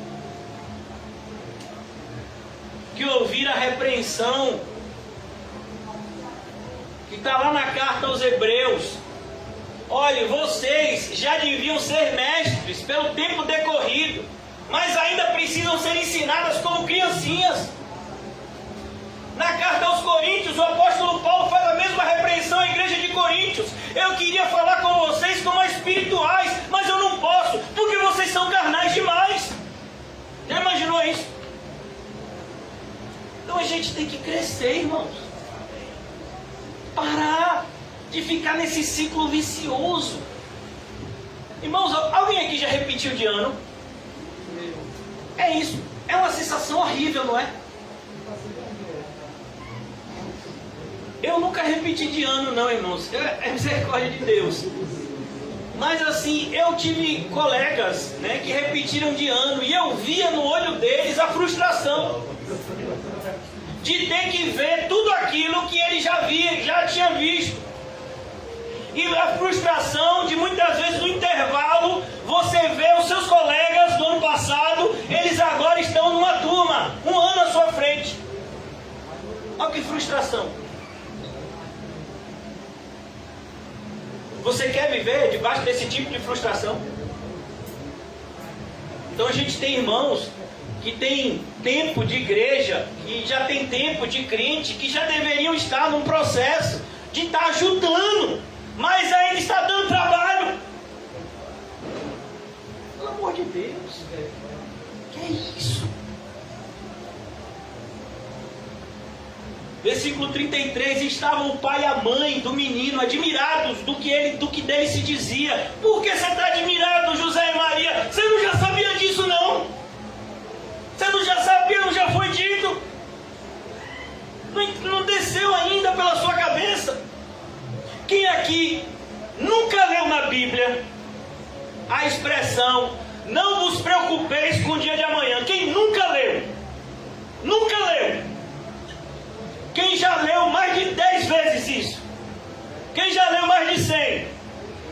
que ouvir a repreensão que está lá na carta aos Hebreus. Olha, vocês já deviam ser mestres pelo tempo decorrido, mas ainda precisam ser ensinadas como criancinhas. Na carta aos Coríntios, o apóstolo Paulo faz a mesma repreensão à igreja de Coríntios. Eu queria falar com vocês como espirituais, mas eu não posso, porque vocês são carnais demais. Já imaginou isso? Então a gente tem que crescer, irmãos. Parar de ficar nesse ciclo vicioso. Irmãos, alguém aqui já repetiu de ano? É isso. É uma sensação horrível, não é? Eu nunca repeti de ano, não, irmãos. É misericórdia de Deus. Mas assim, eu tive colegas, né, que repetiram de ano e eu via no olho deles a frustração de ter que ver tudo aquilo que ele já tinha visto. E a frustração de muitas vezes no intervalo você vê os seus colegas do ano passado, eles agora estão numa turma, um ano à sua frente. Olha que frustração. Você quer viver debaixo desse tipo de frustração? Então a gente tem irmãos que tem tempo de igreja, que já tem tempo de crente, que já deveriam estar num processo de estar ajudando, mas ainda está dando trabalho. Pelo amor de Deus, que é isso? Versículo 33, estavam o pai e a mãe do menino admirados do que dele se dizia. Por que você está admirado, José e Maria? Você não já sabia disso, não? Você não já sabia, não já foi dito? Não desceu ainda pela sua cabeça? Quem aqui nunca leu na Bíblia a expressão não vos preocupeis com o dia de amanhã? Quem nunca leu? Nunca leu? Quem já leu mais de 10 vezes isso? Quem já leu mais de 100?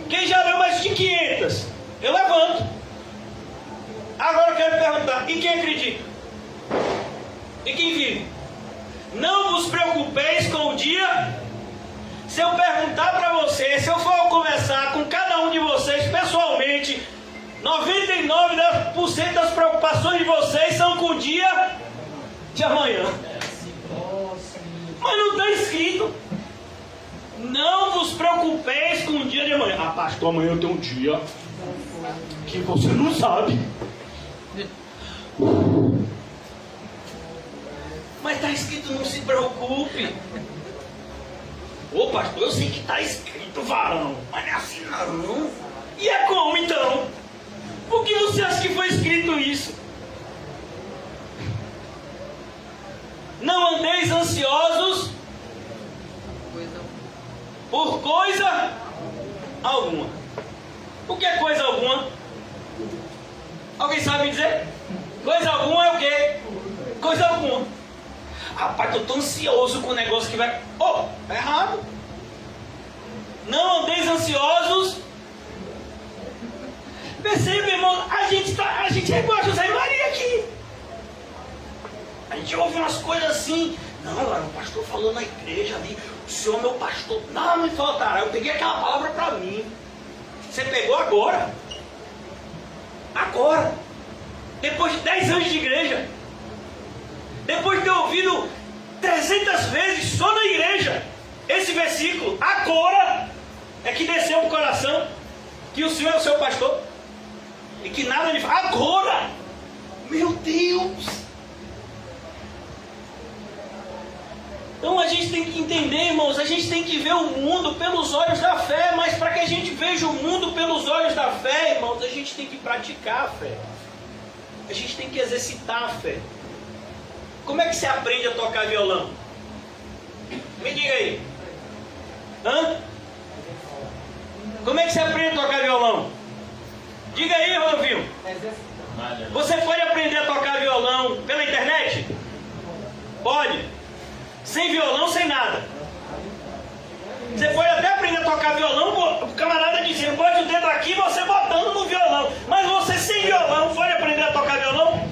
Quem já leu mais de 500? Eu levanto. Agora eu quero perguntar, e quem acredita? E quem vive? Não vos preocupeis com o dia. Se eu perguntar para vocês, se eu for conversar com cada um de vocês pessoalmente, 99% das preocupações de vocês são com o dia de amanhã. Mas não está escrito: não vos preocupeis com o dia de amanhã. Ah, pastor, amanhã eu tenho um dia que você não sabe. Mas está escrito: não se preocupe. Ô pastor, eu sei que está escrito, varão, mas não é assim não. E é como então? Por que você acha que foi escrito isso? Não andeis ansiosos por coisa alguma. O que é coisa alguma? Alguém sabe me dizer? Coisa alguma é o quê? Coisa alguma. Rapaz, eu estou ansioso com o negócio que vai... Oh, tá errado. Não andeis ansiosos Percebe, irmão? A gente é igual a José e Maria aqui. A gente ouve umas coisas assim. Não, o pastor falou na igreja ali. O senhor é meu pastor. Não me faltará. Eu peguei aquela palavra para mim. Você pegou agora. Agora. Depois de 10 anos de igreja. Depois de ter ouvido 300 vezes só na igreja esse versículo. Agora é que desceu pro coração que o Senhor é o seu pastor. E que nada lhe faz. Agora! Meu Deus! Então a gente tem que entender, irmãos, a gente tem que ver o mundo pelos olhos da fé, mas para que a gente veja o mundo pelos olhos da fé, irmãos, a gente tem que praticar a fé. A gente tem que exercitar a fé. Como é que você aprende a tocar violão? Me diga aí. Hã? Como é que você aprende a tocar violão? Diga aí, Rodolfo. Você pode aprender a tocar violão pela internet? Pode. Sem violão, sem nada. Você pode até aprender a tocar violão, o camarada dizendo, bote o dedo aqui, você botando no violão. Mas você sem violão, pode aprender a tocar violão?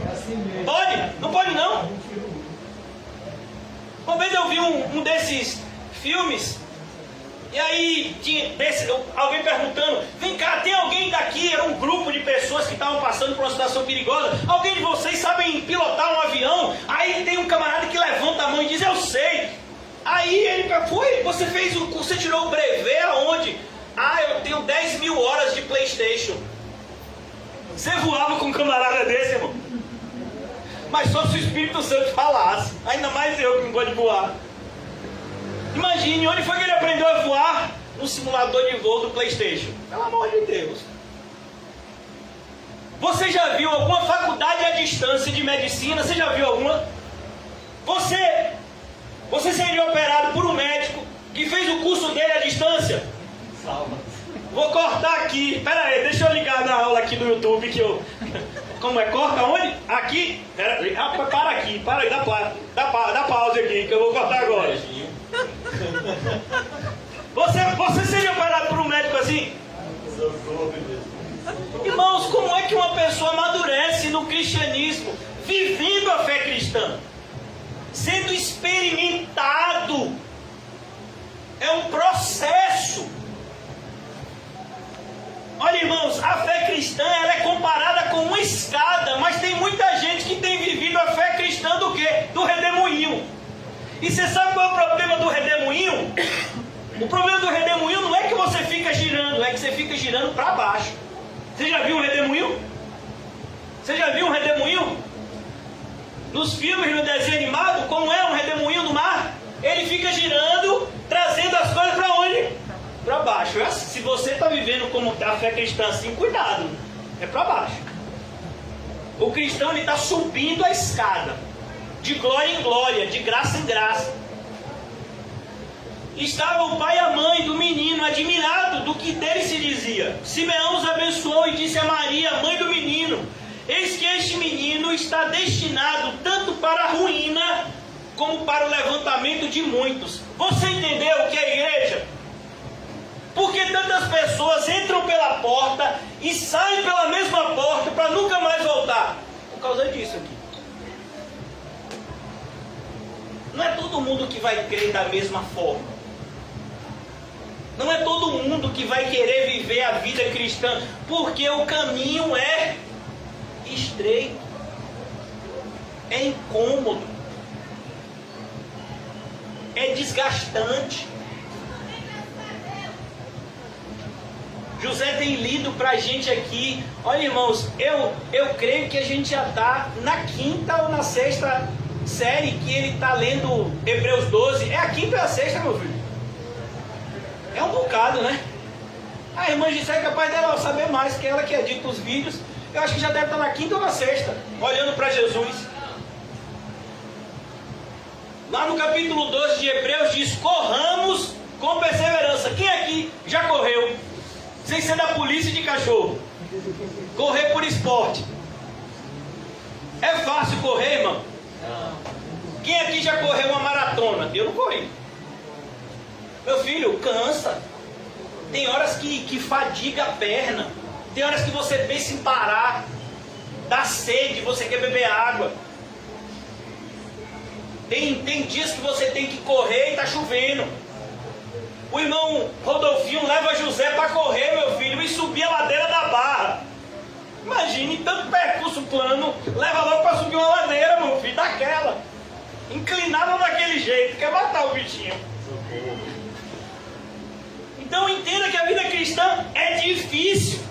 Pode? Não pode não? Uma vez eu vi um desses filmes, e aí tinha alguém perguntando, vem cá, tem alguém daqui, era um grupo de pessoas que estavam passando por uma situação perigosa, alguém de vocês sabem pilotar um avião? Aí tem um camarada que levanta a mão e diz, eu sei. Aí ele foi, você tirou o brevet aonde? Ah, eu tenho 10 mil horas de PlayStation. Você voava com um camarada desse, irmão? Mas só se o Espírito Santo falasse. Ainda mais eu que não gosto de voar. Imagine, onde foi que ele aprendeu a voar? No simulador de voo do PlayStation. Pelo amor de Deus. Você já viu alguma faculdade à distância de medicina? Você já viu alguma? Você seria operado por um médico que fez o curso dele à distância? Salva. Vou cortar aqui. Pera aí, deixa eu ligar na aula aqui do YouTube que eu... Como é? Corta onde? Aqui? Pera aí. Para aqui. Para aí. Dá pausa aqui que eu vou cortar agora. Você seria operado por um médico assim? Irmãos, como é que uma pessoa amadurece no cristianismo, vivendo a fé cristã, sendo experimentado? É um processo. Olha, irmãos, a fé cristã ela é comparada com uma escada, mas tem muita gente que tem vivido a fé cristã do quê? Do redemoinho. E você sabe qual é o problema do redemoinho? O problema do redemoinho não é que você fica girando, é que você fica girando para baixo. Você já viu um redemoinho? Você já viu um redemoinho? Nos filmes, no desenho animado, como é um redemoinho no mar? Ele fica girando, trazendo as coisas para onde? Para baixo. Se você está vivendo como a fé cristã assim, cuidado, é para baixo. O cristão ele está subindo a escada, de glória em glória, de graça em graça. Estava o pai e a mãe do menino admirado do que dele se dizia. Simeão os abençoou e disse a Maria, mãe do menino, eis que este menino está destinado tanto para a ruína como para o levantamento de muitos. Você entendeu o que é igreja? Porque tantas pessoas entram pela porta e saem pela mesma porta para nunca mais voltar? Por causa disso aqui. Não é todo mundo que vai crer da mesma forma. Não é todo mundo que vai querer viver a vida cristã, porque o caminho é estreito, é incômodo, é desgastante. José tem lido para a gente aqui. Olha, irmãos, eu creio que a gente já está na 5ª ou na 6ª série que ele está lendo Hebreus 12. É a 5ª ou a 6ª, meu filho? É um bocado, né? A irmã Gisele é capaz dela saber mais, que ela que edita os vídeos. Eu acho que já deve estar na 5ª ou na 6ª, olhando para Jesus. Lá no capítulo 12 de Hebreus diz, corramos com perseverança. Quem aqui já correu? Sem ser da polícia de cachorro. Correr por esporte. É fácil correr, irmão? Quem aqui já correu uma maratona? Eu não corri. Meu filho, cansa. Tem horas que fadiga a perna. Tem horas que você pensa em parar, dá sede, você quer beber água. Tem dias que você tem que correr e está chovendo. O irmão Rodolfinho leva José para correr, meu filho, e subir a ladeira da Barra. Imagine, tanto percurso plano, leva logo para subir uma ladeira, meu filho, daquela. Inclinada daquele jeito, quer matar o bichinho. Então entenda que a vida cristã é difícil.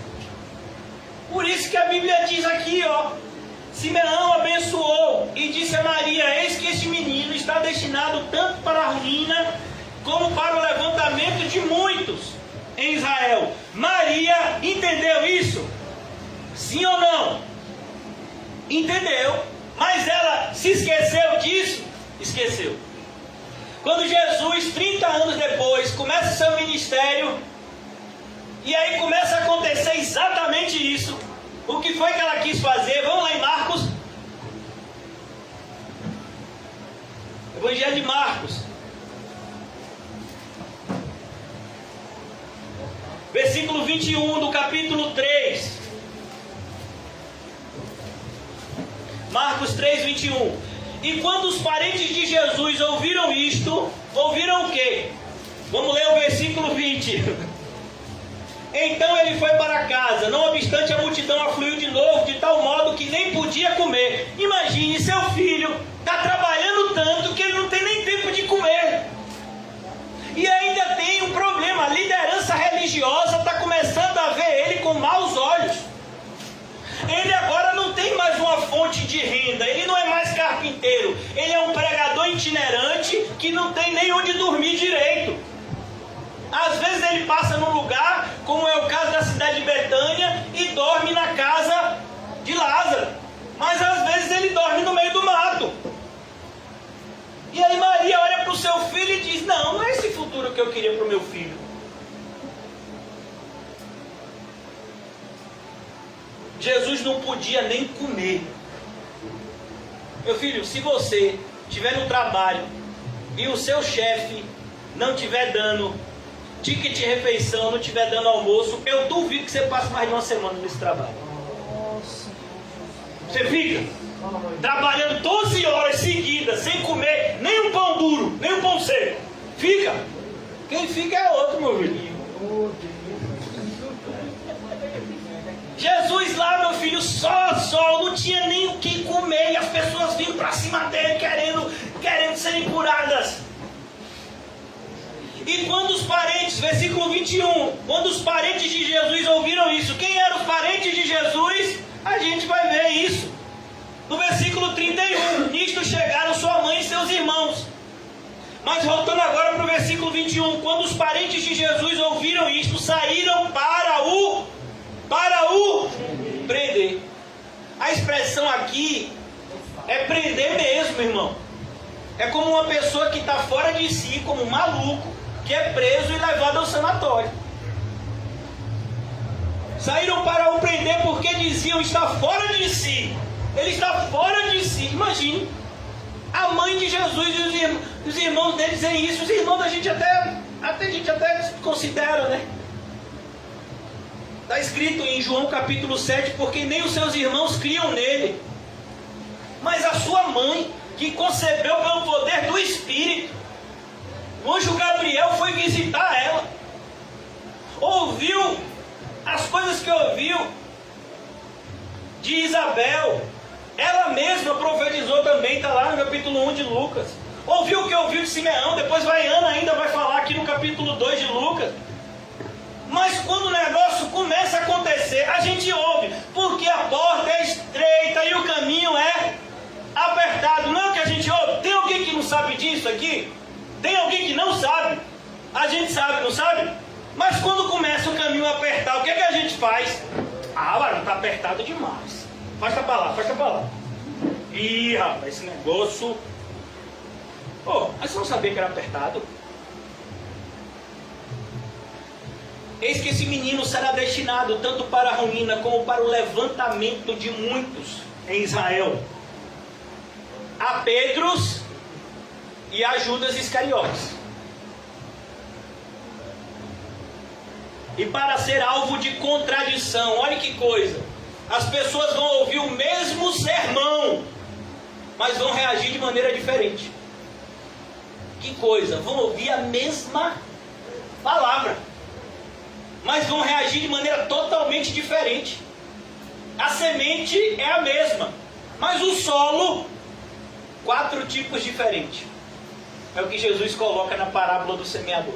Por isso que a Bíblia diz aqui, ó, Simeão abençoou e disse a Maria: eis que este menino está destinado tanto para a ruína como para o levantamento de muitos em Israel. Maria entendeu isso? Sim ou não? Entendeu, mas ela se esqueceu disso? Esqueceu. Quando Jesus, 30 anos depois, começa o seu ministério, e aí começa a acontecer exatamente isso. O que foi que ela quis fazer? Vamos lá em Marcos. Evangelho de Marcos. Versículo 21 do capítulo 3. Marcos 3, 21. E quando os parentes de Jesus ouviram isto, ouviram o quê? Vamos ler o versículo 20. Então ele foi para casa, não obstante a multidão afluiu de novo, de tal modo que nem podia comer. Imagine, seu filho está trabalhando tanto que ele não tem nem tempo de comer. E ainda tem um problema, a liderança religiosa está começando a ver ele com maus olhos. Ele agora não tem mais uma fonte de renda, ele não é mais carpinteiro, ele é um pregador itinerante que não tem nem onde dormir direito. Às vezes ele passa num lugar, como é o caso da cidade de Betânia, e dorme na casa de Lázaro. Mas às vezes ele dorme no meio do mato. E aí Maria olha para o seu filho e diz: não é esse futuro que eu queria para o meu filho. Jesus não podia nem comer. Meu filho, se você estiver no trabalho e o seu chefe não estiver dando ticket de refeição, não estiver dando almoço, eu duvido que você passe mais de uma semana nesse trabalho. Você fica trabalhando 12 horas seguidas, sem comer nem um pão duro, nem um pão seco. Fica. Quem fica é outro, meu filho. Jesus lá, meu filho, só, não tinha nem o que comer, e as pessoas vinham para cima dele querendo serem curadas. E quando os parentes, versículo 21, quando os parentes de Jesus ouviram isso, quem eram os parentes de Jesus? A gente vai ver isso. No versículo 31, nisto chegaram sua mãe e seus irmãos. Mas voltando agora para o versículo 21, quando os parentes de Jesus ouviram isto, saíram para o prender. A expressão aqui é prender mesmo, irmão. É como uma pessoa que está fora de si, como um maluco, que é preso e levado ao sanatório. Saíram para o prender porque diziam: está fora de si. Ele está fora de si. Imagine, a mãe de Jesus e os irmãos dele dizem isso. Os irmãos a gente até considera, né? Está escrito em João capítulo 7, porque nem os seus irmãos criam nele. Mas a sua mãe, que concebeu pelo poder do Espírito, o anjo Gabriel foi visitar ela. Ouviu as coisas que ouviu de Isabel. Ela mesma profetizou também, está lá no capítulo 1 de Lucas. Ouviu o que ouviu de Simeão, depois Ana ainda vai falar aqui no capítulo 2 de Lucas. Mas quando o negócio começa a acontecer, a gente ouve, porque a porta é estreita e o caminho é apertado. Não é o que a gente ouve? Tem alguém que não sabe disso aqui? Tem alguém que não sabe? A gente sabe, não sabe? Mas quando começa o caminho a apertar, o que é que a gente faz? Mas está apertado demais. Afasta para lá. Ih, rapaz, esse negócio... mas você não sabia que era apertado? Eis que esse menino será destinado tanto para a ruína como para o levantamento de muitos em Israel. A Pedros e a Judas Iscariotes. e para ser alvo de contradição. Olha que coisa. As pessoas vão ouvir o mesmo sermão, mas vão reagir de maneira diferente. Que coisa. Vão ouvir a mesma palavra, mas vão reagir de maneira totalmente diferente. A semente é a mesma, mas o solo, 4 tipos diferentes. É o que Jesus coloca na parábola do semeador.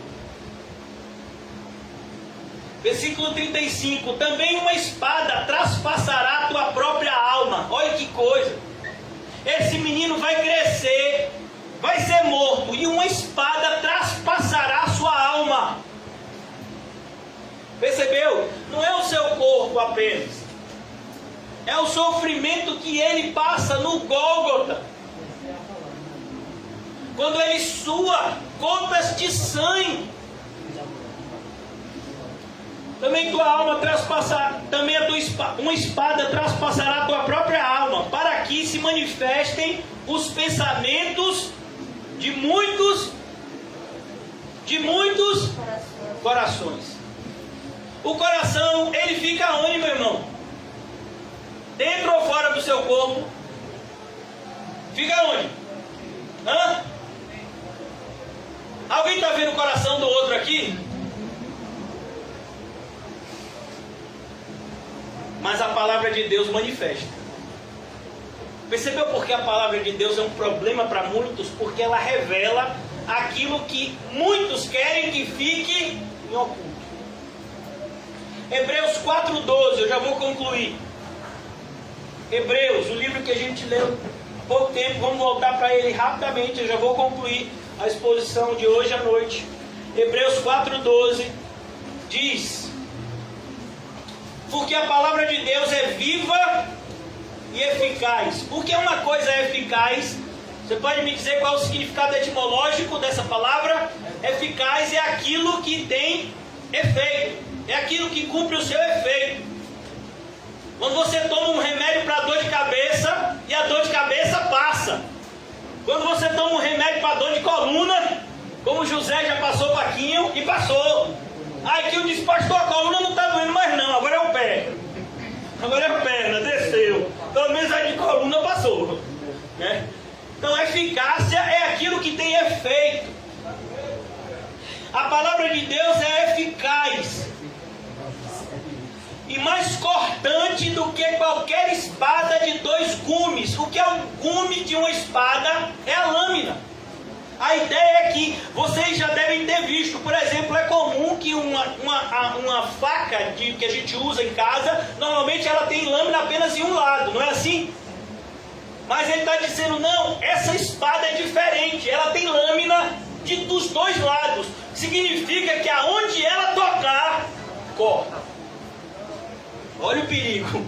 Versículo 35. Também uma espada traspassará a tua própria alma. Olha que coisa. Esse menino vai crescer, vai ser morto, e uma espada traspassará a sua alma. Percebeu? Não é o seu corpo apenas, é o sofrimento que ele passa no Gólgota. Quando ele sua gotas de sangue. Também tua alma traspassará, também uma espada traspassará a tua própria alma, para que se manifestem os pensamentos de muitos corações. O coração, ele fica onde, meu irmão? Dentro ou fora do seu corpo? Fica onde? Hã? Alguém está vendo o coração do outro aqui? Mas a palavra de Deus manifesta. Percebeu por que a palavra de Deus é um problema para muitos? Porque ela revela aquilo que muitos querem que fique em oculto. Hebreus 4:12, eu já vou concluir. Hebreus, o livro que a gente leu há pouco tempo, vamos voltar para ele rapidamente, eu já vou concluir a exposição de hoje à noite. Hebreus 4:12 diz: porque a palavra de Deus é viva e eficaz. Por que uma coisa é eficaz? Você pode me dizer qual é o significado etimológico dessa palavra? Eficaz é aquilo que tem efeito, é aquilo que cumpre o seu efeito. Quando você toma um remédio para dor de cabeça e a dor de cabeça passa. Quando você toma um remédio para dor de coluna, como José já passou Paquinho e passou. Aí que eu disse: pastor, a coluna não está doendo mais não, agora é o pé. Agora é a perna, desceu. Pelo menos a de coluna passou, né? Então eficácia é aquilo que tem efeito. A palavra de Deus é eficaz e mais cortante do que qualquer espada de 2 gumes. O que é o gume de uma espada? É a lâmina. A ideia é que vocês já devem ter visto, por exemplo, é comum que uma faca que a gente usa em casa, normalmente ela tem lâmina apenas em um lado, não é assim? Mas ele está dizendo: não, essa espada é diferente, ela tem lâmina dos 2 lados. Significa que aonde ela tocar, corta. Olha o perigo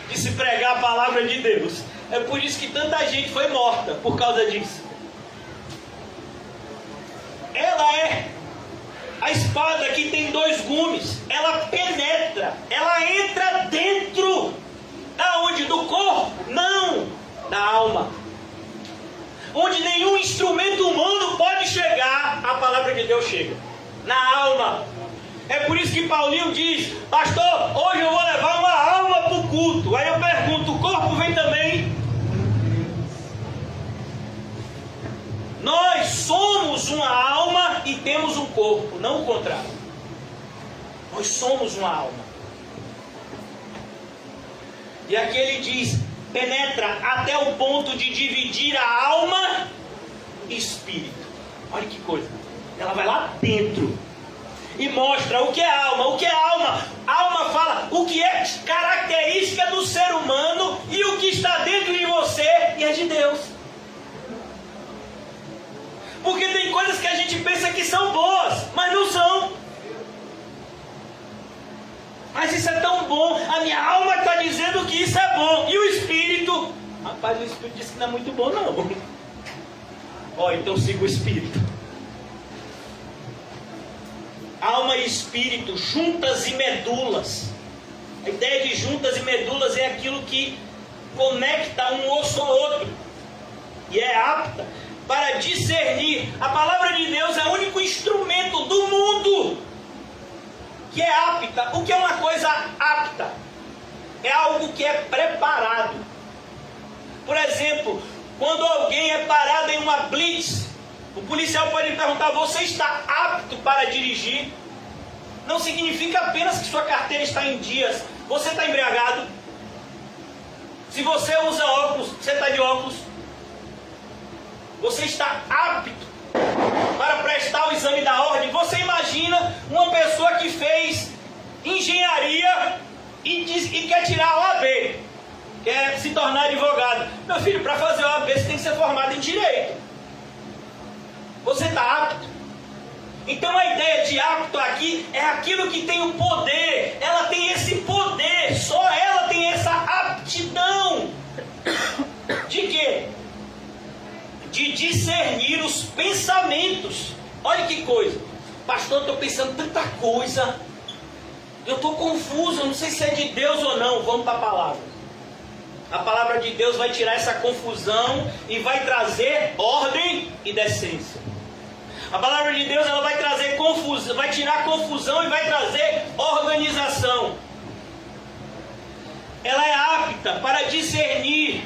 de se pregar a palavra de Deus. É por isso que tanta gente foi morta por causa disso. Ela é a espada que tem 2 gumes. Ela penetra, ela entra dentro da onde? Do corpo? Não, da alma. Onde nenhum instrumento humano pode chegar, a palavra de Deus chega. Na alma. É por isso que Paulinho diz: pastor, hoje eu vou levar uma alma para o culto. Aí eu pergunto: o corpo vem também? Nós somos uma alma e temos um corpo, não o contrário. Nós somos uma alma. E aqui ele diz: penetra até o ponto de dividir a alma e espírito. Olha que coisa. Ela vai lá dentro e mostra o que é alma. O que é alma? A alma fala o que é característica do ser humano e o que está dentro de você e é de Deus. Porque tem coisas que a gente pensa que são boas, mas não são. Mas isso é tão bom, a minha alma está dizendo que isso é bom. E o Espírito? Rapaz, o Espírito disse que não é muito bom não. Ó, então siga o Espírito. Alma e Espírito, juntas e medulas. A ideia de juntas e medulas é aquilo que conecta um osso ao outro. E é apta para discernir. A palavra de Deus é o único instrumento do mundo que é apta. O que é uma coisa apta? É algo que é preparado. Por exemplo, quando alguém é parado em uma blitz, o policial pode lhe perguntar: você está apto para dirigir? Não significa apenas que sua carteira está em dias. Você está embriagado? Se você usa óculos, você está de óculos? Você está apto para prestar o exame da ordem? Você imagina uma pessoa que fez engenharia e quer tirar a OAB, quer se tornar advogado. Meu filho, para fazer a OAB você tem que ser formado em direito. Você está apto? Então a ideia de apto aqui é aquilo que tem o poder. Ela tem esse poder, só ela tem essa aptidão. De quê? De discernir os pensamentos. Olha que coisa. Pastor, eu estou pensando tanta coisa. Eu estou confuso, eu não sei se é de Deus ou não. Vamos para a palavra. A palavra de Deus vai tirar essa confusão e vai trazer ordem e decência. A palavra de Deus, ela vai trazer confusão, vai tirar confusão e vai trazer organização. Ela é apta para discernir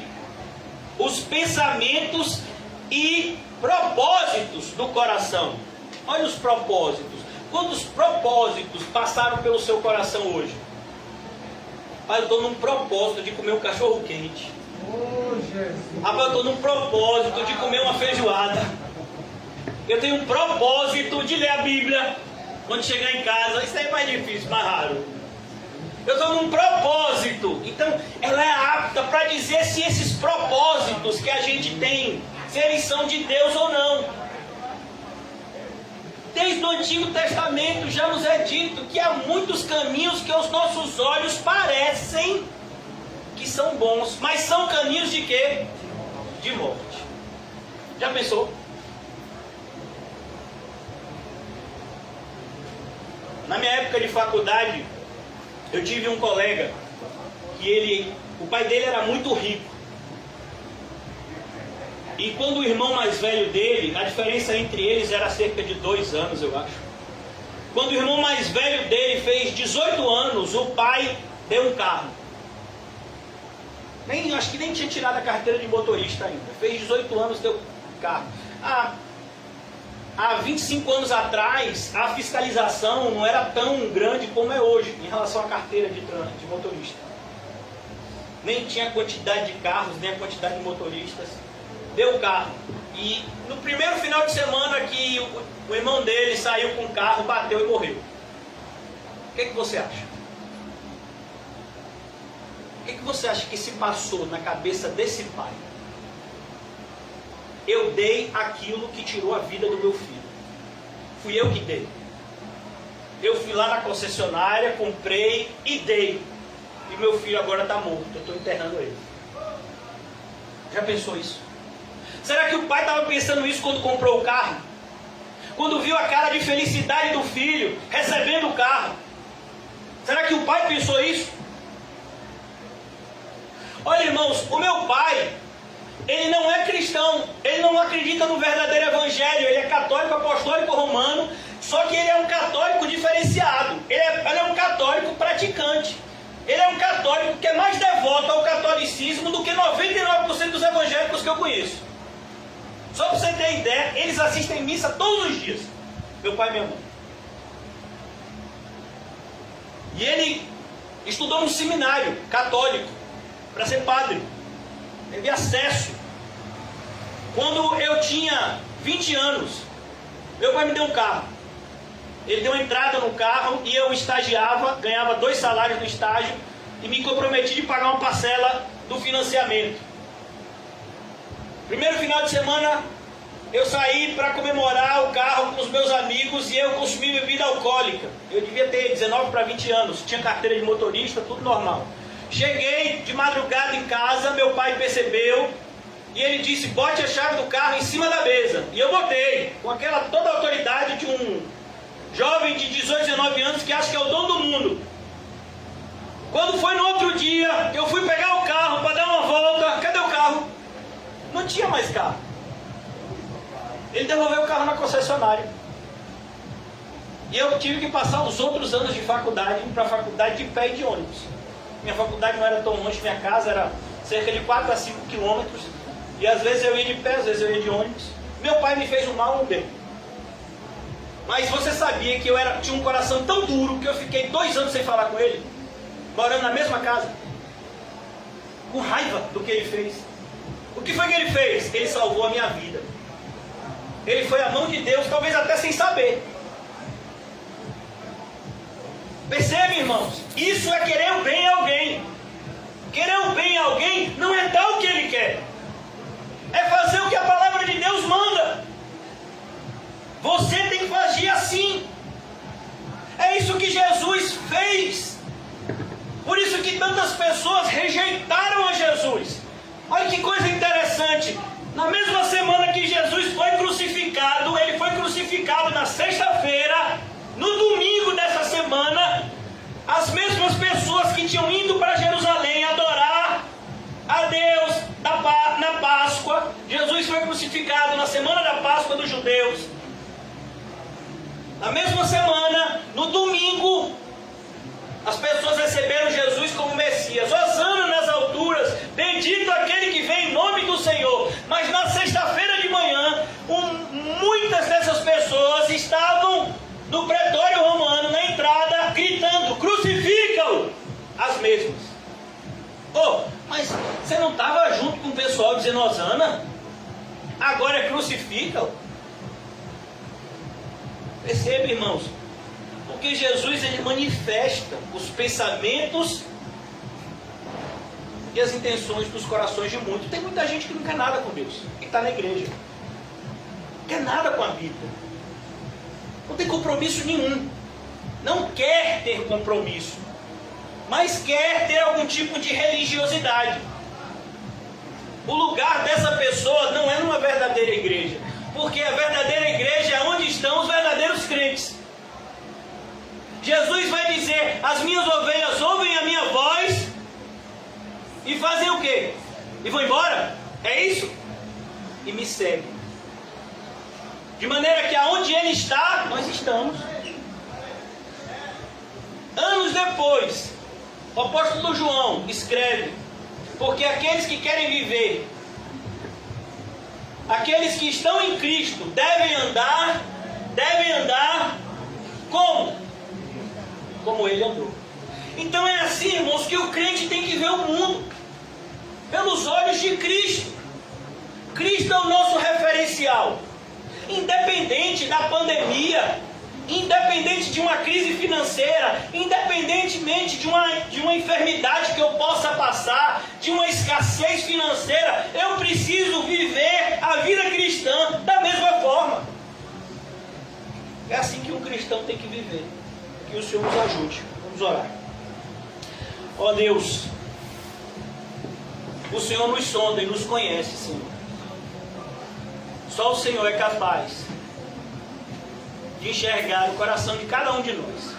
os pensamentos e propósitos do coração. Olha os propósitos. Quantos propósitos passaram pelo seu coração hoje? Pai, eu estou num propósito de comer um cachorro quente. Rapaz, eu estou num propósito de comer uma feijoada. Eu tenho um propósito de ler a Bíblia quando chegar em casa. Isso aí é mais difícil, mais raro. Eu estou num propósito. Então, ela é apta para dizer se esses propósitos que a gente tem, se eles são de Deus ou não. Desde o Antigo Testamento já nos é dito que há muitos caminhos que aos nossos olhos parecem que são bons, mas são caminhos de quê? De morte. Já pensou? Na minha época de faculdade, eu tive um colega que o pai dele era muito rico. E quando o irmão mais velho dele, a diferença entre eles era cerca de 2 anos, eu acho. Quando o irmão mais velho dele fez 18 anos, o pai deu um carro. Acho que nem tinha tirado a carteira de motorista ainda. Fez 18 anos, deu carro. Há 25 anos atrás, a fiscalização não era tão grande como é hoje em relação à carteira de motorista. Nem tinha quantidade de carros, nem a quantidade de motoristas. Deu o carro. E no primeiro final de semana que o irmão dele saiu com o carro, bateu e morreu. O que você acha? O que você acha que se passou na cabeça desse pai? Eu dei aquilo que tirou a vida do meu filho. Fui eu que dei. Eu fui lá na concessionária, comprei e dei. E meu filho agora está morto. Eu estou enterrando ele. Já pensou isso? Será que o pai estava pensando isso quando comprou o carro? Quando viu a cara de felicidade do filho recebendo o carro? Será que o pai pensou isso? Olha, irmãos, o meu pai, ele não é cristão, ele não acredita no verdadeiro evangelho, ele é católico apostólico romano, só que ele é um católico diferenciado, ele é um católico praticante, ele é um católico que é mais devoto ao catolicismo do que 99% dos evangélicos que eu conheço. Só para você ter ideia, eles assistem missa todos os dias, meu pai e minha mãe. E ele estudou num seminário católico para ser padre, teve acesso. Quando eu tinha 20 anos, meu pai me deu um carro. Ele deu entrada no carro e eu estagiava, ganhava 2 salários no estágio e me comprometi de pagar uma parcela do financiamento. Primeiro final de semana, eu saí para comemorar o carro com os meus amigos e eu consumi bebida alcoólica. Eu devia ter 19 para 20 anos, tinha carteira de motorista, tudo normal. Cheguei de madrugada em casa, meu pai percebeu e ele disse: bote a chave do carro em cima da mesa. E eu botei, com aquela toda a autoridade de um jovem de 18, 19 anos que acha que é o dono do mundo. Quando foi no outro dia, eu fui pegar o carro para dar uma volta. Cadê o carro? Não tinha mais carro. Ele devolveu o carro na concessionária. E eu tive que passar os outros anos de faculdade, para a faculdade de pé e de ônibus. Minha faculdade não era tão longe, minha casa era cerca de 4 a 5 quilômetros. E às vezes eu ia de pé, às vezes eu ia de ônibus. Meu pai me fez um mal, um bem. Mas você sabia que eu tinha um coração tão duro que eu fiquei 2 anos sem falar com ele? Morando na mesma casa. Com raiva do que ele fez. O que foi que ele fez? Ele salvou a minha vida. Ele foi a mão de Deus, talvez até sem saber. Percebe, irmãos? Isso é querer o bem a alguém. Querer o bem a alguém não é dar o que ele quer. É fazer o que a palavra de Deus manda. Você tem que agir assim. É isso que Jesus fez. Por isso que tantas pessoas rejeitaram a Jesus. Olha que coisa interessante. Na mesma semana que Jesus foi crucificado, ele foi crucificado na sexta-feira. No domingo dessa semana, as mesmas pessoas que tinham ido para Jerusalém adorar a Deus na Páscoa, Jesus foi crucificado na semana da Páscoa dos judeus. Na mesma semana, no domingo, as pessoas receberam Jesus como Messias. Hosana nas alturas, bendito aquele que vem em nome do Senhor. Mas na sexta-feira de manhã, muitas dessas pessoas estavam no pretório romano, na entrada, gritando: crucifica-o! As mesmas. Oh, mas você não estava junto com o pessoal dizendo Hosana? Agora é crucifica-o? Perceba, irmãos, porque Jesus ele manifesta os pensamentos e as intenções dos corações de muitos. Tem muita gente que não quer nada com Deus, que está na igreja, não quer nada com a Bíblia, não tem compromisso nenhum, não quer ter compromisso, mas quer ter algum tipo de religiosidade. O lugar dessa pessoa não é numa verdadeira igreja, porque a verdadeira igreja é onde estão os verdadeiros crentes. Jesus vai dizer: as minhas ovelhas ouvem a minha voz e fazem o quê? E vão embora? É isso? E me seguem. De maneira que aonde ele está, nós estamos. Anos depois, o apóstolo João escreve: porque aqueles que querem viver, aqueles que estão em Cristo, devem andar como? Como ele andou. Então é assim, irmãos, que o crente tem que ver o mundo pelos olhos de Cristo. Cristo é o nosso referencial. Independente da pandemia, independente de uma crise financeira, independentemente de uma enfermidade que eu possa passar, de uma escassez financeira, eu preciso viver a vida cristã da mesma forma. É assim que um cristão tem que viver. Que o Senhor nos ajude. Vamos orar. Ó Deus, o Senhor nos sonda e nos conhece, Senhor. Só o Senhor é capaz de enxergar o coração de cada um de nós.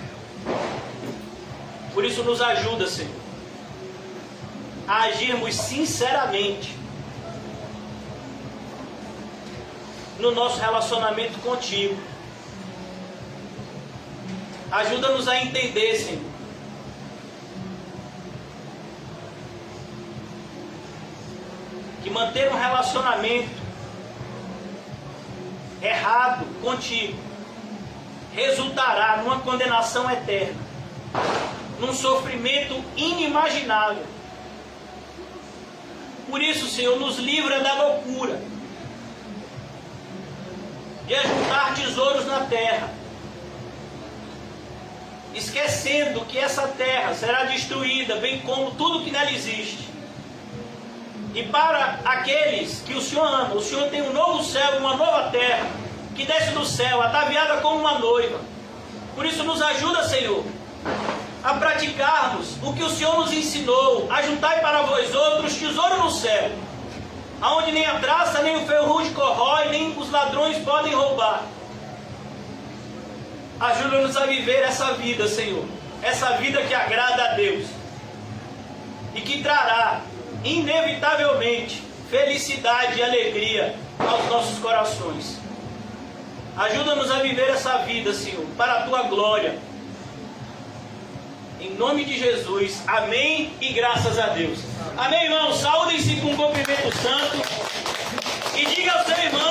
Por isso nos ajuda, Senhor, a agirmos sinceramente no nosso relacionamento contigo. Ajuda-nos a entender, Senhor, que manter um relacionamento errado contigo resultará numa condenação eterna, num sofrimento inimaginável. Por isso, Senhor, nos livra da loucura de ajuntar tesouros na terra, esquecendo que essa terra será destruída, bem como tudo que nela existe. E para aqueles que o Senhor ama, o Senhor tem um novo céu e uma nova terra, que desce do céu, ataviada como uma noiva. Por isso nos ajuda, Senhor, a praticarmos o que o Senhor nos ensinou: ajuntai para vós outros tesouro no céu, aonde nem a traça, nem o ferrugem corrói, nem os ladrões podem roubar. Ajuda-nos a viver essa vida, Senhor, essa vida que agrada a Deus e que trará inevitavelmente felicidade e alegria aos nossos corações. Ajuda-nos a viver essa vida, Senhor, para a Tua glória. Em nome de Jesus, amém e graças a Deus. Amém, irmão? Saúdem-se com um cumprimento santo e diga ao seu irmão